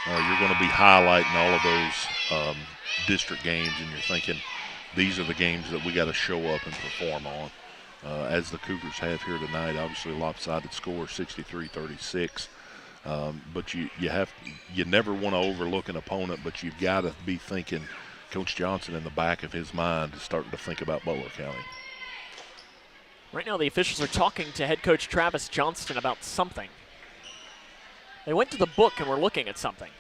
you're going to be highlighting all of those district games, and you're thinking these are the games that we got to show up and perform on. As the Cougars have here tonight, obviously lopsided score, 63-36. But you never want to overlook an opponent, but you've got to be thinking Coach Johnson in the back of his mind is starting to think about Butler County. Right now the officials are talking to head coach Travis Johnston about something. They went to the book and were looking at something.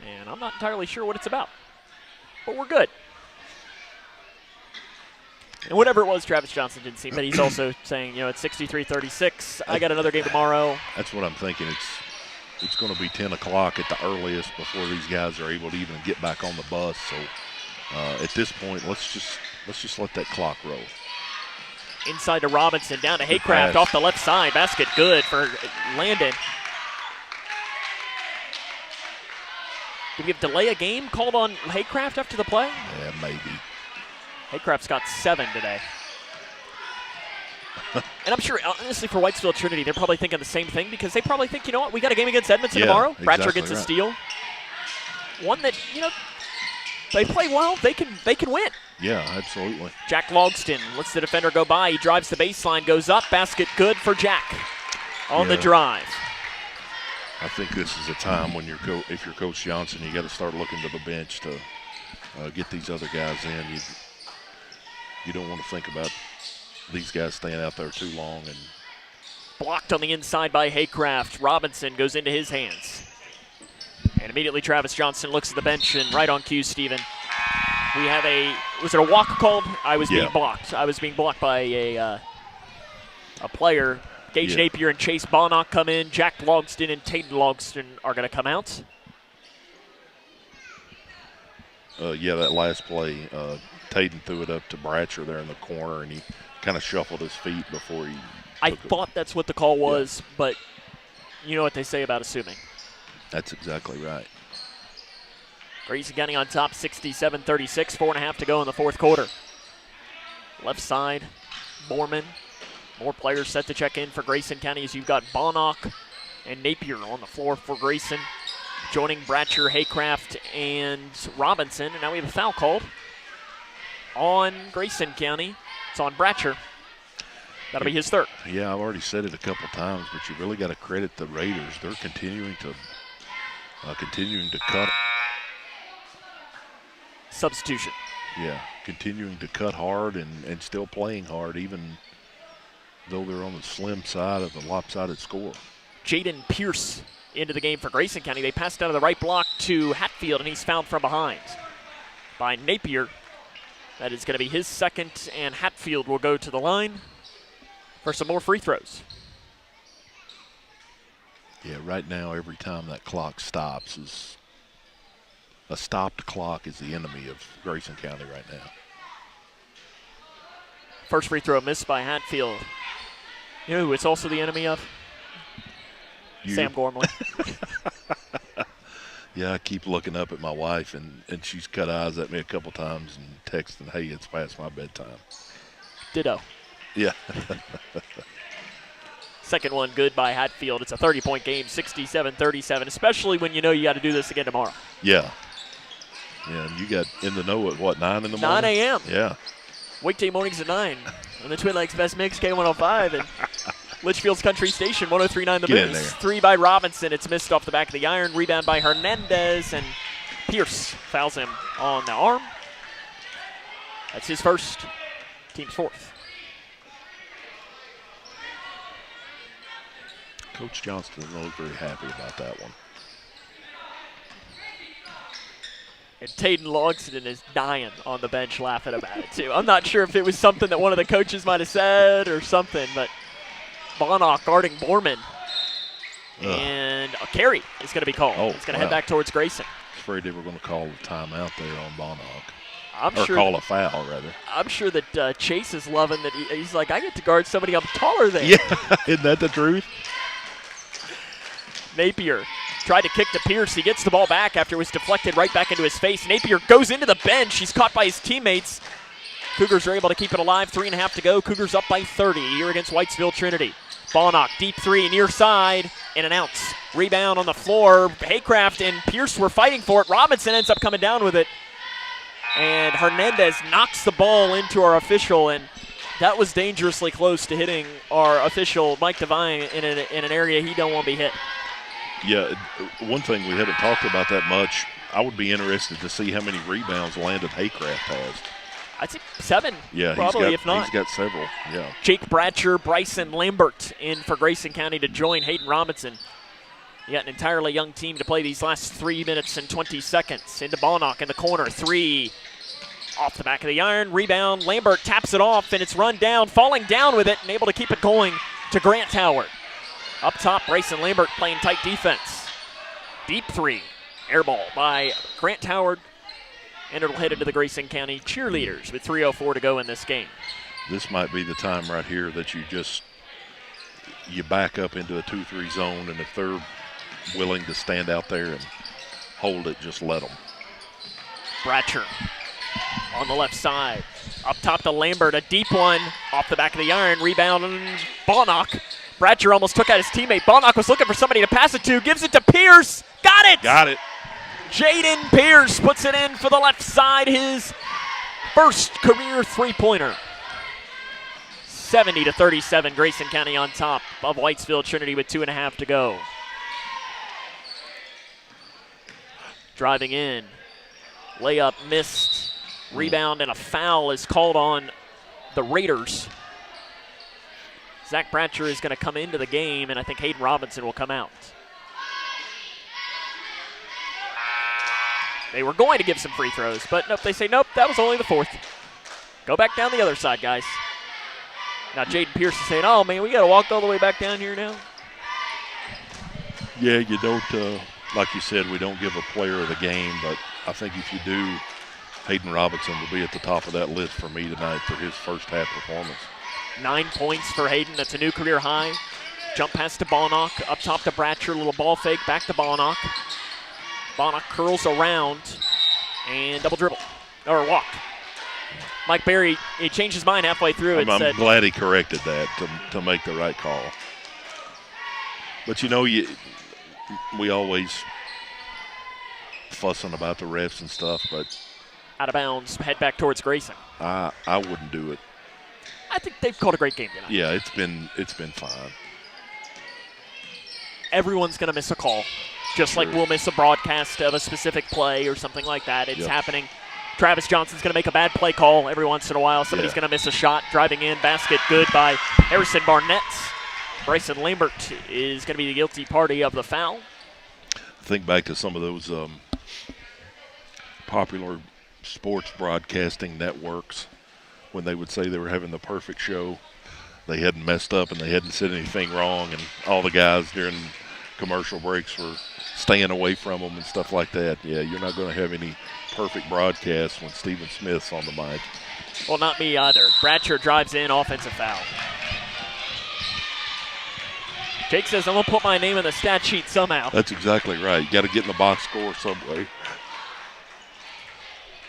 And I'm not entirely sure what it's about. But we're good. And whatever it was, Travis Johnson didn't seem, but he's also saying, it's 63-36. I got another game tomorrow. That's what I'm thinking. It's going to be 10 o'clock at the earliest before these guys are able to even get back on the bus. So at this point, let's just let that clock roll. Inside to Robinson, down to Haycraft off the left side. Basket good for Landon. Did we have delay a game called on Haycraft after the play? Yeah, maybe. Haycraft's got 7 today. And I'm sure, honestly, for Whitesville Trinity, they're probably thinking the same thing because they probably think, we got a game against Edmonton tomorrow. Exactly Bratcher gets a steal. One that, they play well, they can win. Yeah, absolutely. Jack Logston lets the defender go by. He drives the baseline, goes up, basket good for Jack on the drive. I think this is a time when if you're Coach Johnson, you got to start looking to the bench to get these other guys in. You don't want to think about these guys staying out there too long. And blocked on the inside by Haycraft. Robinson goes into his hands. And immediately Travis Johnson looks at the bench, and right on cue, Stephen. We have was it a walk called? I was being blocked. I was being blocked by a player. Gage Napier and Chase Bonnock come in. Jack Logston and Tayden Logston are going to come out. That last play, Tayden threw it up to Bratcher there in the corner, and he kind of shuffled his feet before he I thought that's what the call was, but you know what they say about assuming. That's exactly right. Grayson County on top, 67-36, 4.5 to go in the fourth quarter. Left side, Borman. More players set to check in for Grayson County as you've got Bonnock and Napier on the floor for Grayson. Joining Bratcher, Haycraft, and Robinson. And now we have a foul called on Grayson County. It's on Bratcher. That'll be his third. Yeah, I've already said it a couple times, but you really got to credit the Raiders. They're continuing to cut. Substitution. Yeah, continuing to cut hard and still playing hard, even though they're on the slim side of the lopsided score. Jaden Pierce into the game for Grayson County. They passed out of the right block to Hatfield, and he's fouled from behind by Napier. That is going to be his second, and Hatfield will go to the line for some more free throws. Yeah, right now, every time that clock stops, a stopped clock is the enemy of Grayson County right now. First free throw missed by Hatfield. You know who it's also the enemy of? Sam Gormley. Yeah, I keep looking up at my wife, and she's cut eyes at me a couple times and texting, hey, it's past my bedtime. Ditto. Yeah. Second one good by Hatfield. It's a 30-point game, 67-37, especially when you know you got to do this again tomorrow. Yeah. Yeah, and you got in the know at what, 9 in the morning? 9 a.m. Yeah. Weekday mornings at 9 on the Twin Lakes Best Mix, K105, and Litchfield's Country Station, 103.9 The Moose. 3 by Robinson. It's missed off the back of the iron. Rebound by Hernandez, and Pierce fouls him on the arm. That's his first, team's fourth. Coach Johnston doesn't look very happy about that one. And Tayden Logston is dying on the bench laughing about it, too. I'm not sure if it was something that one of the coaches might have said or something, but Bonnock guarding Borman. And a carry is going to be called. It's going to head back towards Grayson. Afraid they were going to call the timeout there on Bonnock. Or call a foul, rather. I'm sure that Chase is loving that. He's like, I get to guard somebody I'm taller than. Yeah, isn't that the truth? Napier tried to kick to Pierce. He gets the ball back after it was deflected right back into his face. Napier goes into the bench. He's caught by his teammates. Cougars are able to keep it alive. 3.5 to go. Cougars up by 30 here against Whitesville Trinity. Ballnock, deep three, near side, in and out. Rebound on the floor. Haycraft and Pierce were fighting for it. Robinson ends up coming down with it. And Hernandez knocks the ball into our official, and that was dangerously close to hitting our official, Mike Devine, in an area he don't want to be hit. Yeah, one thing we haven't talked about that much, I would be interested to see how many rebounds Landon Haycraft has. I'd say 7, yeah, probably, if not. He's got several, yeah. Jake Bratcher, Bryson Lambert in for Grayson County to join Hayden Robinson. You got an entirely young team to play these last 3 minutes and 20 seconds. Into Ballnock in the corner, 3. Off the back of the iron, rebound. Lambert taps it off, and it's run down, falling down with it, and able to keep it going to Grant Howard. Up top, Bryson Lambert playing tight defense. Deep 3. Air ball by Grant Howard. And it'll head into the Grayson County cheerleaders with 3:04 to go in this game. This might be the time right here that you back up into a 2-3 zone, and if they're willing to stand out there and hold it, just let them. Bratcher on the left side. Up top to Lambert, a deep one off the back of the iron. Rebound, Ballnock. Bratcher almost took out his teammate. Ballnock was looking for somebody to pass it to. Gives it to Pierce. Got it! Got it. Jaden Pierce puts it in for the left side, his first career three-pointer. 70-37, Grayson County on top of Whitesville Trinity with 2.5 to go. Driving in, layup missed, rebound, and a foul is called on the Raiders. Zach Bratcher is going to come into the game, and I think Hayden Robinson will come out. They were going to give some free throws, but nope, they say, nope, that was only the 4th. Go back down the other side, guys. Now Jaden Pierce is saying, oh, man, we got to walk all the way back down here now. Yeah, you don't, like you said, we don't give a player of the game, but I think if you do, Hayden Robinson will be at the top of that list for me tonight for his first half performance. 9 points for Hayden. That's a new career high. Jump pass to Ballnock. Up top to Bratcher. Little ball fake. Back to Ballnock. Ballnock curls around and double dribble. Or walk. Mike Berry, he changed his mind halfway through. I'm glad he corrected that to make the right call. But, you know, we always fussing about the refs and stuff, but out of bounds, head back towards Grayson. I wouldn't do it. I think they've called a great game tonight. Yeah, it's been fine. Everyone's going to miss a call, just like we'll miss a broadcast of a specific play or something like that. It's happening. Travis Johnson's going to make a bad play call every once in a while. Somebody's going to miss a shot. Driving in, basket good by Harrison Barnett. Bryson Lambert is going to be the guilty party of the foul. Think back to some of those popular sports broadcasting networks when they would say they were having the perfect show. They hadn't messed up and they hadn't said anything wrong, and all the guys during commercial breaks were staying away from them and stuff like that. Yeah, you're not going to have any perfect broadcasts when Stephen Smith's on the mic. Well, not me either. Bratcher drives in, offensive foul. Jake says, I'm going to put my name in the stat sheet somehow. That's exactly right. You got to get in the box score some way.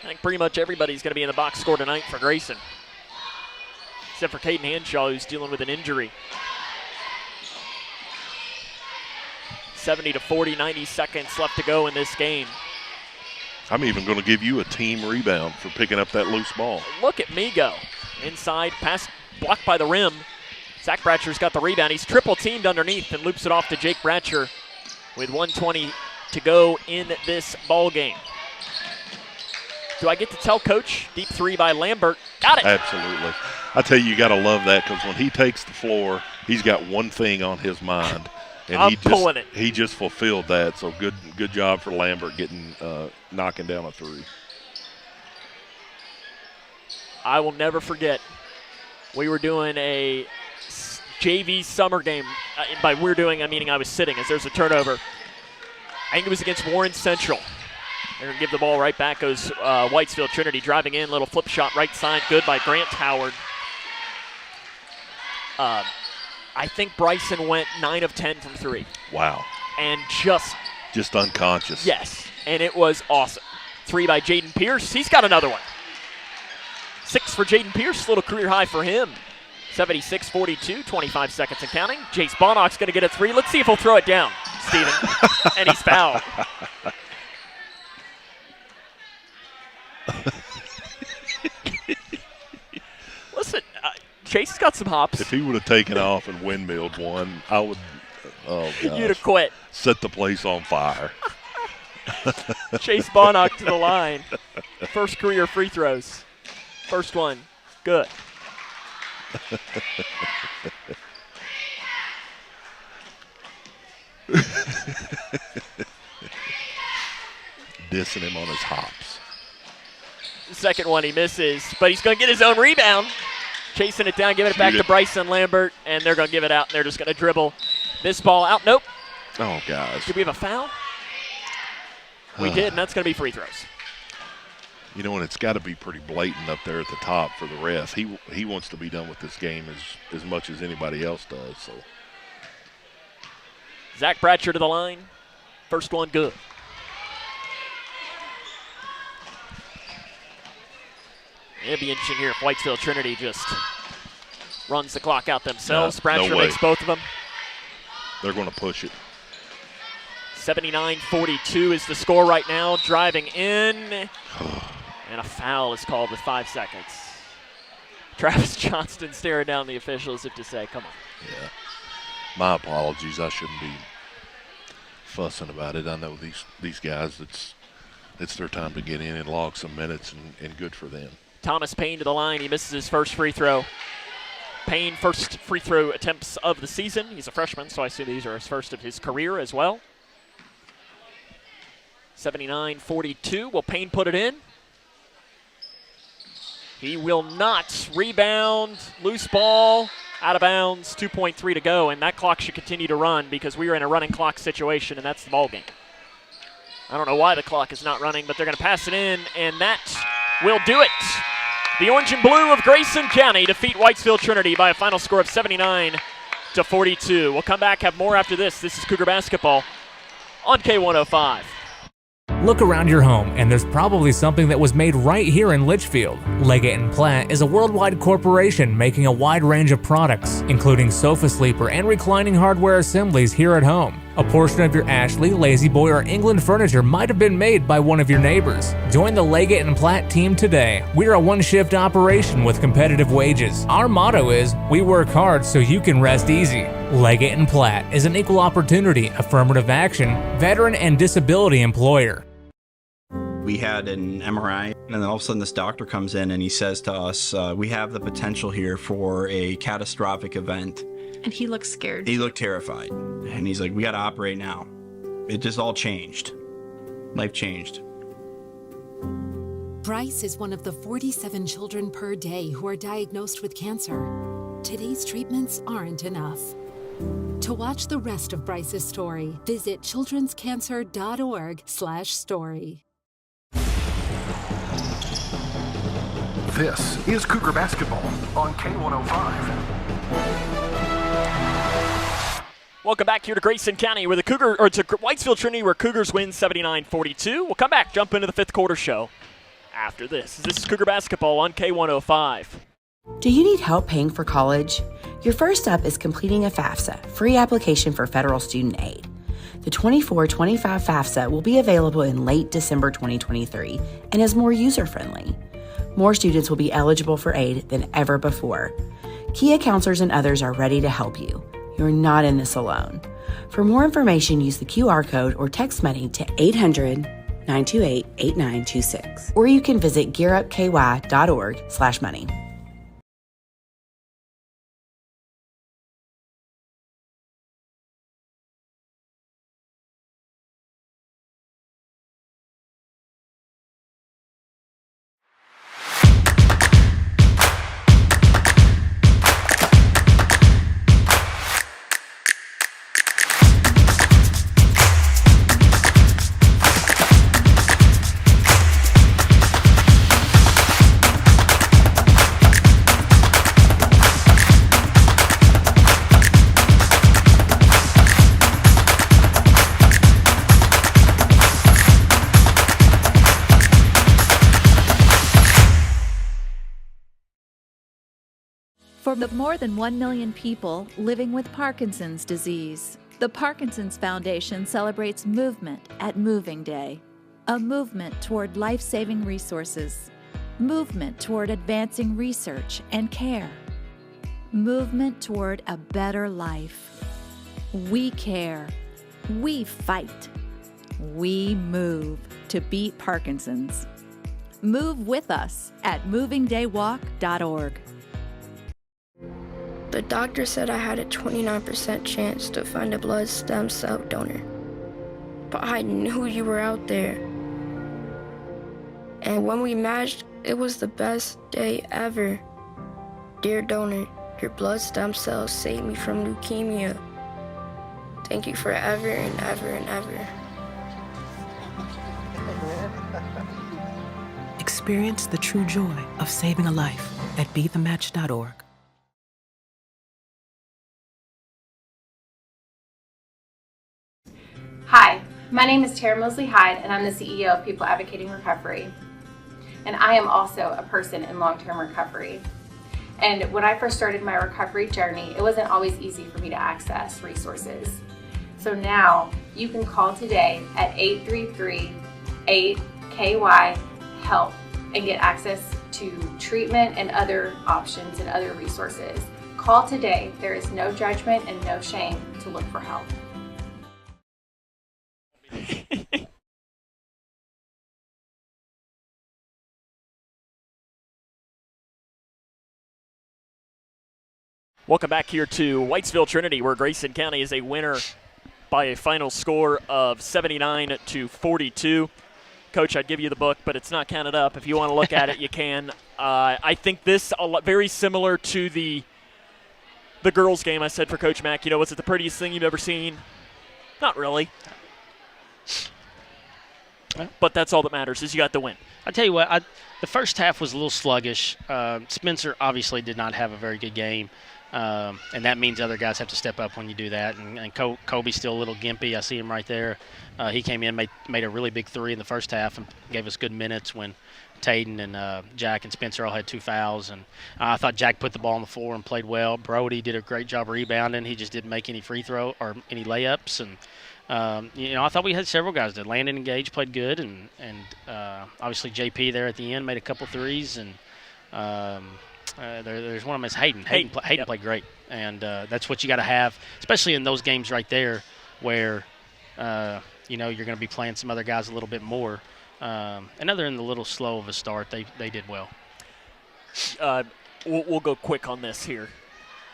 I think pretty much everybody's going to be in the box score tonight for Grayson, except for Caden Hanshaw, who's dealing with an injury. 70-40, 90 seconds left to go in this game. I'm even going to give you a team rebound for picking up that loose ball. Look at me go. Inside, pass blocked by the rim. Zach Bratcher's got the rebound. He's triple teamed underneath and loops it off to Jake Bratcher with 1:20 to go in this ball game. Do I get to tell Coach? Deep three by Lambert. Got it. Absolutely. I tell you got to love that, because when he takes the floor, he's got one thing on his mind. And pulling it. He just fulfilled that. So good job for Lambert getting knocking down a three. I will never forget. We were doing a JV summer game. By we're doing, I meaning I was sitting as there's a turnover. I think it was against Warren Central. They're going to give the ball right back. Goes Whitesville Trinity driving in. Little flip shot right side. Good by Grant Howard. I think Bryson went 9 of 10 from 3. Wow. And just just unconscious. Yes, and it was awesome. 3 by Jaden Pierce. He's got another one. 6 for Jaden Pierce, little career high for him. 76-42, 25 seconds and counting. Jace Bonnock's going to get a 3. Let's see if he'll throw it down, Steven. And he's fouled. Listen, Chase has got some hops. If he would have taken off and windmilled one, I would, oh gosh. You'd have quit. Set the place on fire. Chase Bonnock to the line. First career free throws. First one, good. Dissing him on his hops. The second one he misses, but he's going to get his own rebound. Chasing it down, giving it back to Bryson Lambert, and they're going to give it out, and they're just going to dribble this ball out. Nope. Oh, gosh. Did we have a foul? We did, and that's going to be free throws. You know, and it's got to be pretty blatant up there at the top for the ref. He wants to be done with this game as much as anybody else does. So Zach Bratcher to the line. First one good. It'd be interesting here if Whitesville Trinity just runs the clock out themselves. Bratcher makes both of them. They're going to push it. 79-42 is the score right now. Driving in. And a foul is called with 5 seconds. Travis Johnston staring down the officials as if to say, come on. Yeah. My apologies. I shouldn't be fussing about it. I know these guys, it's their time to get in and log some minutes, and good for them. Thomas Payne to the line. He misses his first free throw. Payne, first free throw attempts of the season. He's a freshman, so I assume these are his first of his career as well. 79-42. Will Payne put it in? He will not. Rebound, loose ball, out of bounds, 2.3 to go, and that clock should continue to run because we are in a running clock situation, and that's the ball game. I don't know why the clock is not running, but they're going to pass it in, and that will do it. The orange and blue of Grayson County defeat Whitesville Trinity by a final score of 79-42. We'll come back, have more after this. This is Cougar Basketball on K105. Look around your home, and there's probably something that was made right here in Litchfield. Leggett & Platt is a worldwide corporation making a wide range of products, including sofa sleeper and reclining hardware assemblies here at home. A portion of your Ashley, Lazy Boy, or England furniture might have been made by one of your neighbors. Join the Leggett & Platt team today. We're a one-shift operation with competitive wages. Our motto is, we work hard so you can rest easy. Leggett & Platt is an equal opportunity, affirmative action, veteran and disability employer. We had an MRI, and then all of a sudden this doctor comes in and he says to us, we have the potential here for a catastrophic event. And he looked scared. He looked terrified. And he's like, we got to operate now. It just all changed. Life changed. Bryce is one of the 47 children per day who are diagnosed with cancer. Today's treatments aren't enough. To watch the rest of Bryce's story, visit childrenscancer.org/story. This is Cougar Basketball on K105. Welcome back here to Grayson County, where to Whitesville Trinity, where Cougars win 79-42. We'll come back, jump into the fifth quarter show after this. This is Cougar Basketball on K105. Do you need help paying for college? Your first step is completing a FAFSA, free application for federal student aid. The 24-25 FAFSA will be available in late December 2023 and is more user-friendly. More students will be eligible for aid than ever before. Kia counselors and others are ready to help you. You're not in this alone. For more information, use the QR code or text money to 800-928-8926. Or you can visit gearupky.org/money. For the more than 1 million people living with Parkinson's disease, the Parkinson's Foundation celebrates movement at Moving Day. A movement toward life-saving resources. Movement toward advancing research and care. Movement toward a better life. We care. We fight. We move to beat Parkinson's. Move with us at movingdaywalk.org. The doctor said I had a 29% chance to find a blood stem cell donor. But I knew you were out there. And when we matched, it was the best day ever. Dear donor, your blood stem cells saved me from leukemia. Thank you forever and ever and ever. Experience the true joy of saving a life at BeTheMatch.org. Hi, my name is Tara Mosley Hyde, and I'm the CEO of People Advocating Recovery. And I am also a person in long-term recovery. And when I first started my recovery journey, it wasn't always easy for me to access resources. So now you can call today at 833-8KY-HELP and get access to treatment and other options and other resources. Call today. There is no judgment and no shame to look for help. Welcome back here to Whitesville Trinity, where Grayson County is a winner by a final score of 79-42. Coach, I'd give you the book, but it's not counted up. If you want to look at it, you can. I think this very similar to the girls' game. I said for Coach Mack, was it the prettiest thing you've ever seen? Not really. But that's all that matters is you got the win. I tell you what, the first half was a little sluggish. Spencer obviously did not have a very good game. And that means other guys have to step up when you do that. And Kobe's still a little gimpy. I see him right there. He came in, made a really big three in the first half and gave us good minutes when Tayden and Jack and Spencer all had 2 fouls. And I thought Jack put the ball on the floor and played well. Brody did a great job rebounding. He just didn't make any free throw or any layups. And, I thought we had several guys that Landon and Gage played good. And obviously JP there at the end made a couple threes. And there's one of them is Hayden. Hayden played great, and that's what you got to have, especially in those games right there where you're going to be playing some other guys a little bit more. And other than the little slow of a start, they did well. We'll go quick on this here,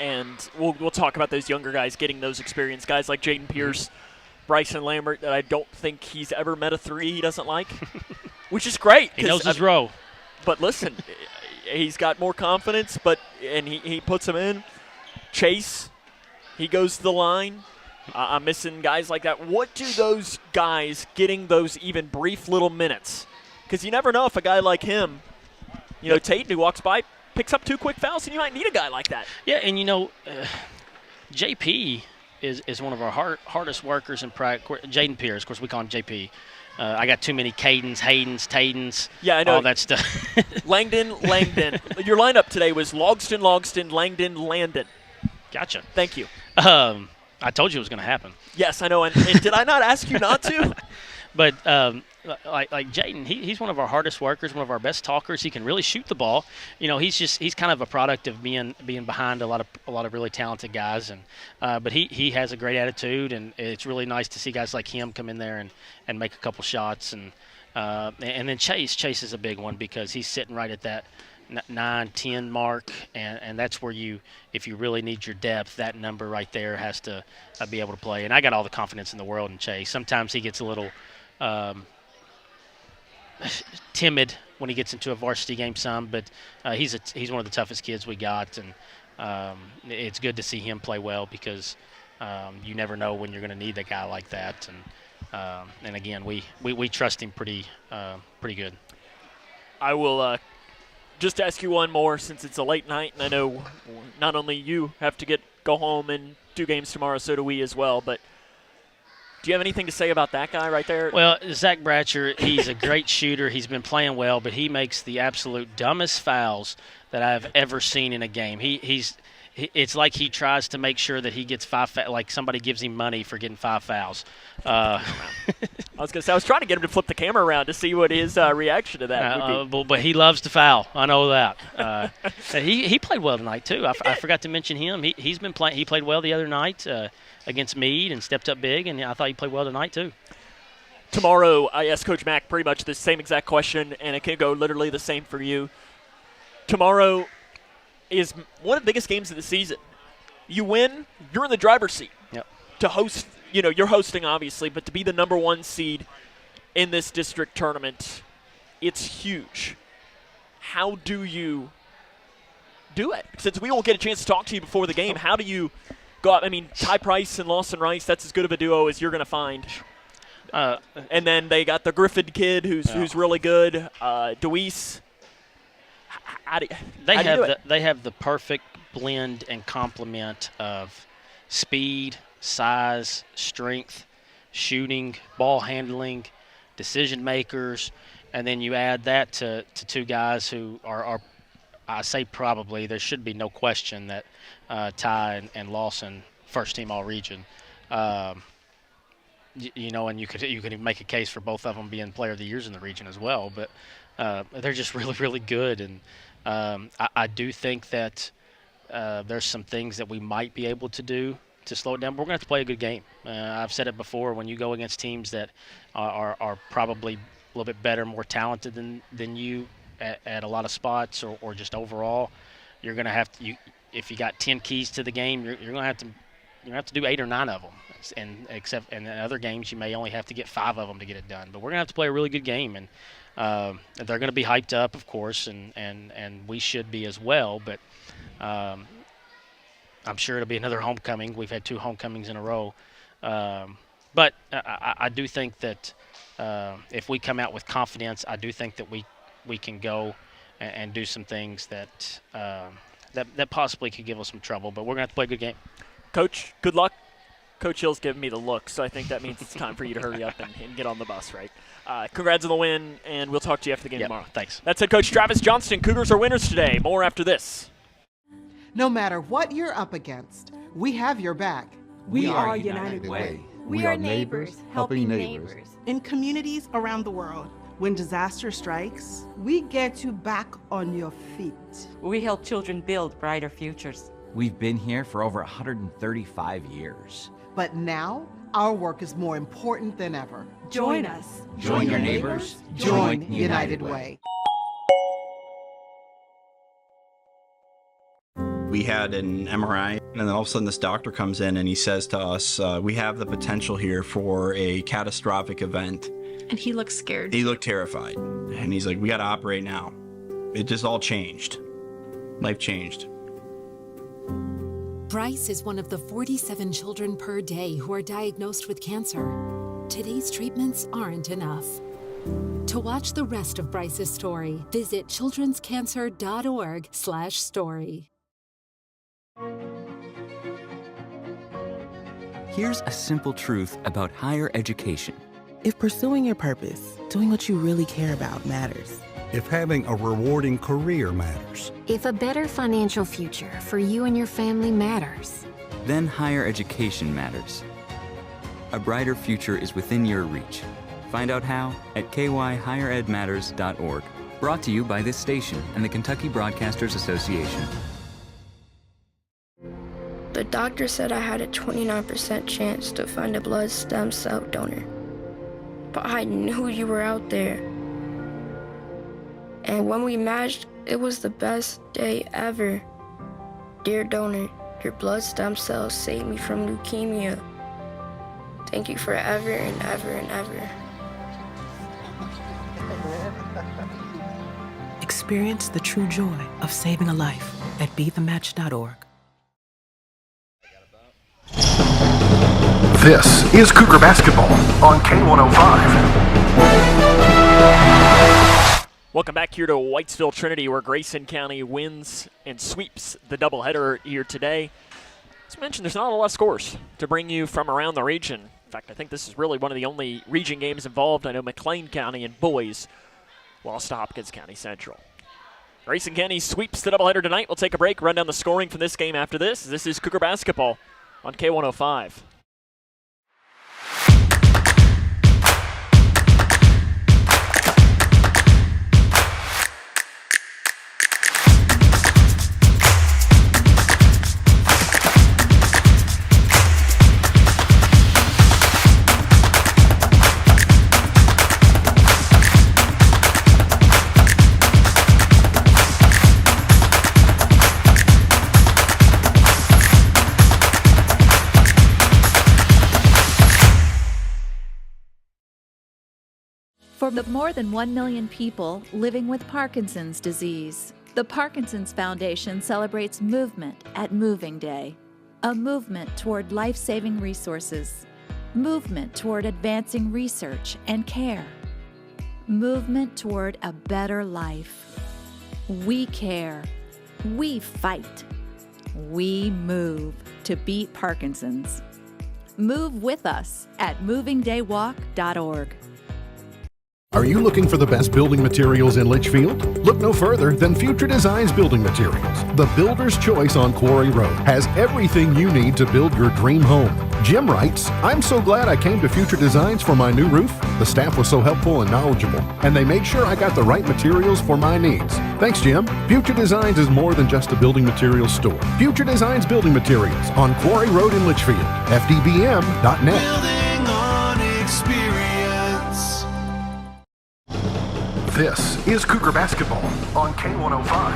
and we'll talk about those younger guys getting those experience. Guys like Jaden Pierce, Bryson Lambert, that I don't think he's ever met a three he doesn't like, which is great. He knows his row. But listen. He's got more confidence, and he puts them in. Chase, he goes to the line. I'm missing guys like that. What do those guys getting those even brief little minutes? Because you never know if a guy like him, Tate, who walks by, picks up 2 quick fouls, and you might need a guy like that. Yeah, and JP is one of our hardest workers in practice. Jaden Pierce, of course, we call him JP. I got too many Cadens, Haydens, Tadens, yeah, I know. All that stuff. Langdon. Your lineup today was Logston, Langdon, Landon. Gotcha. Thank you. I told you it was going to happen. Yes, I know. And did I not ask you not to? But like Jaden, he's one of our hardest workers, one of our best talkers. He can really shoot the ball. He's kind of a product of being behind a lot of really talented guys, and but he has a great attitude, and it's really nice to see guys like him come in there and make a couple shots, and then Chase is a big one because he's sitting right at that 9-10 mark, and that's where if you really need your depth, that number right there has to be able to play. And I got all the confidence in the world in Chase. Sometimes he gets a little timid when he gets into a varsity game but he's one of the toughest kids we got, and it's good to see him play well because you never know when you're going to need a guy like that, and again we trust him pretty good. I will just ask you one more since it's a late night, and I know not only you have to go home and do games tomorrow, so do we as well, but Do you have anything to say about that guy right there? Well, Zach Bratcher, he's a great shooter. He's been playing well, but he makes the absolute dumbest fouls that I've ever seen in a game. It's like he tries to make sure that he gets like somebody gives him money for getting 5 fouls. I was going to say, I was trying to get him to flip the camera around to see what his reaction to that would be. But he loves to foul. I know that. He played well tonight, too. I forgot to mention him. He's been playing. He played well the other night against Meade and stepped up big, and I thought he played well tonight, too. Tomorrow, I asked Coach Mack pretty much the same exact question, and it can go literally the same for you. Tomorrow is one of the biggest games of the season. You win, you're in the driver's seat. Yep. To host, you're hosting obviously, but to be the number 1 seed in this district tournament, it's huge. How do you do it? Since we won't get a chance to talk to you before the game, how do you go out? I mean, Ty Price and Lawson Rice, that's as good of a duo as you're going to find. And then they got the Griffin kid who's really good, Deweese. They have the perfect blend and complement of speed, size, strength, shooting, ball handling, decision makers, and then you add that to 2 guys who are I say probably, there should be no question that Ty and Lawson, first team all region. And you could make a case for both of them being player of the years in the region as well, but they're just really, really good. And I do think that there's some things that we might be able to do to slow it down, but we're going to have to play a good game. I've said it before, when you go against teams that are probably a little bit better, more talented than you at a lot of spots or just overall, you're going to have to, if you got 10 keys to the game, you're going to have to do 8 or 9 of them. And in other games, you may only have to get 5 of them to get it done. But we're going to have to play a really good game, and they're going to be hyped up, of course, and we should be as well. But I'm sure it'll be another homecoming. We've had 2 homecomings in a row. But I do think that if we come out with confidence, I do think that we can go and do some things that possibly could give us some trouble. But we're going to have to play a good game. Coach, good luck. Coach Hill's giving me the look, so I think that means it's time for you to hurry up and get on the bus, right? Congrats on the win, and we'll talk to you after the game tomorrow. Thanks. That's head coach Travis Johnston. Cougars are winners today. More after this. No matter what you're up against, we have your back. We are United Way. We are neighbors helping neighbors. In communities around the world, when disaster strikes, we get you back on your feet. We help children build brighter futures. We've been here for over 135 years. But now, our work is more important than ever. Join us. Join your neighbors. Join United Way. We had an MRI, and then all of a sudden this doctor comes in and he says to us, we have the potential here for a catastrophic event. And he looked scared. He looked terrified. And he's like, we got to operate now. It just all changed. Life changed. Bryce is one of the 47 children per day who are diagnosed with cancer. Today's treatments aren't enough. To watch the rest of Bryce's story, visit childrenscancer.org/story. Here's a simple truth about higher education. If pursuing your purpose, doing what you really care about matters. If having a rewarding career matters. If a better financial future for you and your family matters. Then higher education matters. A brighter future is within your reach. Find out how at kyhigheredmatters.org. Brought to you by this station and the Kentucky Broadcasters Association. The doctor said I had a 29% chance to find a blood stem cell donor. But I knew you were out there. And when we matched, it was the best day ever. Dear donor, your blood stem cells saved me from leukemia. Thank you forever and ever and ever. Experience the true joy of saving a life at BeTheMatch.org. This is Cougar Basketball on K105. Welcome back here to Whitesville Trinity, where Grayson County wins and sweeps the doubleheader here today. As mentioned, there's not a lot of scores to bring you from around the region. In fact, I think this is really one of the only region games involved. I know McLean County and boys lost to Hopkins County Central. Grayson County sweeps the doubleheader tonight. We'll take a break, run down the scoring from this game after this. This is Cougar basketball on K105. For the more than 1 million people living with Parkinson's disease, the Parkinson's Foundation celebrates movement at Moving Day. A movement toward life-saving resources. Movement toward advancing research and care. Movement toward a better life. We care. We fight. We move to beat Parkinson's. Move with us at movingdaywalk.org. Are you looking for the best building materials in Litchfield? Look no further than Future Designs Building Materials. The builder's choice on Quarry Road has everything you need to build your dream home. Jim writes, "I'm so glad I came to Future Designs for my new roof. The staff was so helpful and knowledgeable, and they made sure I got the right materials for my needs. Thanks, Jim." Future Designs is more than just a building materials store. Future Designs Building Materials on Quarry Road in Litchfield. FDBM.net. Building on experience. This is Cougar basketball on K105.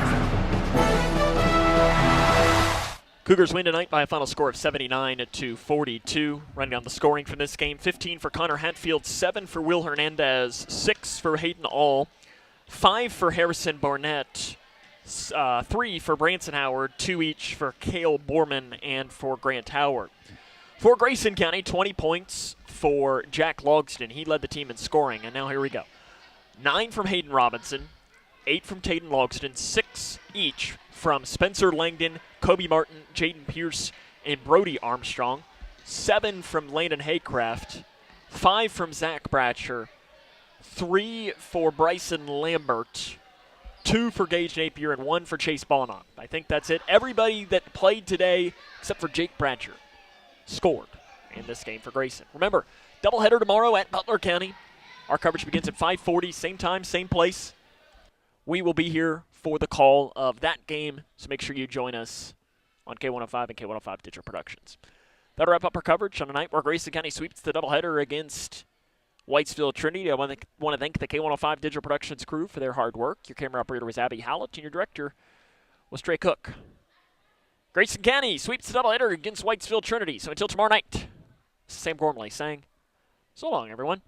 Cougars win tonight by a final score of 79-42. Running down the scoring from this game: 15 for Connor Hatfield, 7 for Will Hernandez, 6 for Hayden All, 5 for Harrison Barnett, 3 for Branson Howard, 2 each for Cale Borman and for Grant Howard. For Grayson County, 20 points for Jack Logston. He led the team in scoring, and now here we go. 9 from Hayden Robinson, 8 from Taden Logston, 6 each from Spencer Langdon, Kobe Martin, Jaden Pierce, and Brody Armstrong. 7 from Landon Haycraft, 5 from Zach Bratcher, 3 for Bryson Lambert, 2 for Gage Napier, and 1 for Chase Bonham. I think that's it. Everybody that played today, except for Jake Bratcher, scored in this game for Grayson. Remember, doubleheader tomorrow at Butler County. Our coverage begins at 5:40, same time, same place. We will be here for the call of that game, so make sure you join us on K105 and K105 Digital Productions. That'll wrap up our coverage on a night where Grayson County sweeps the doubleheader against Whitesville Trinity. I want to thank the K105 Digital Productions crew for their hard work. Your camera operator was Abby Hallett, and your director was Trey Cook. Grayson County sweeps the doubleheader against Whitesville Trinity. So until tomorrow night, Sam Gormley saying, so long, everyone.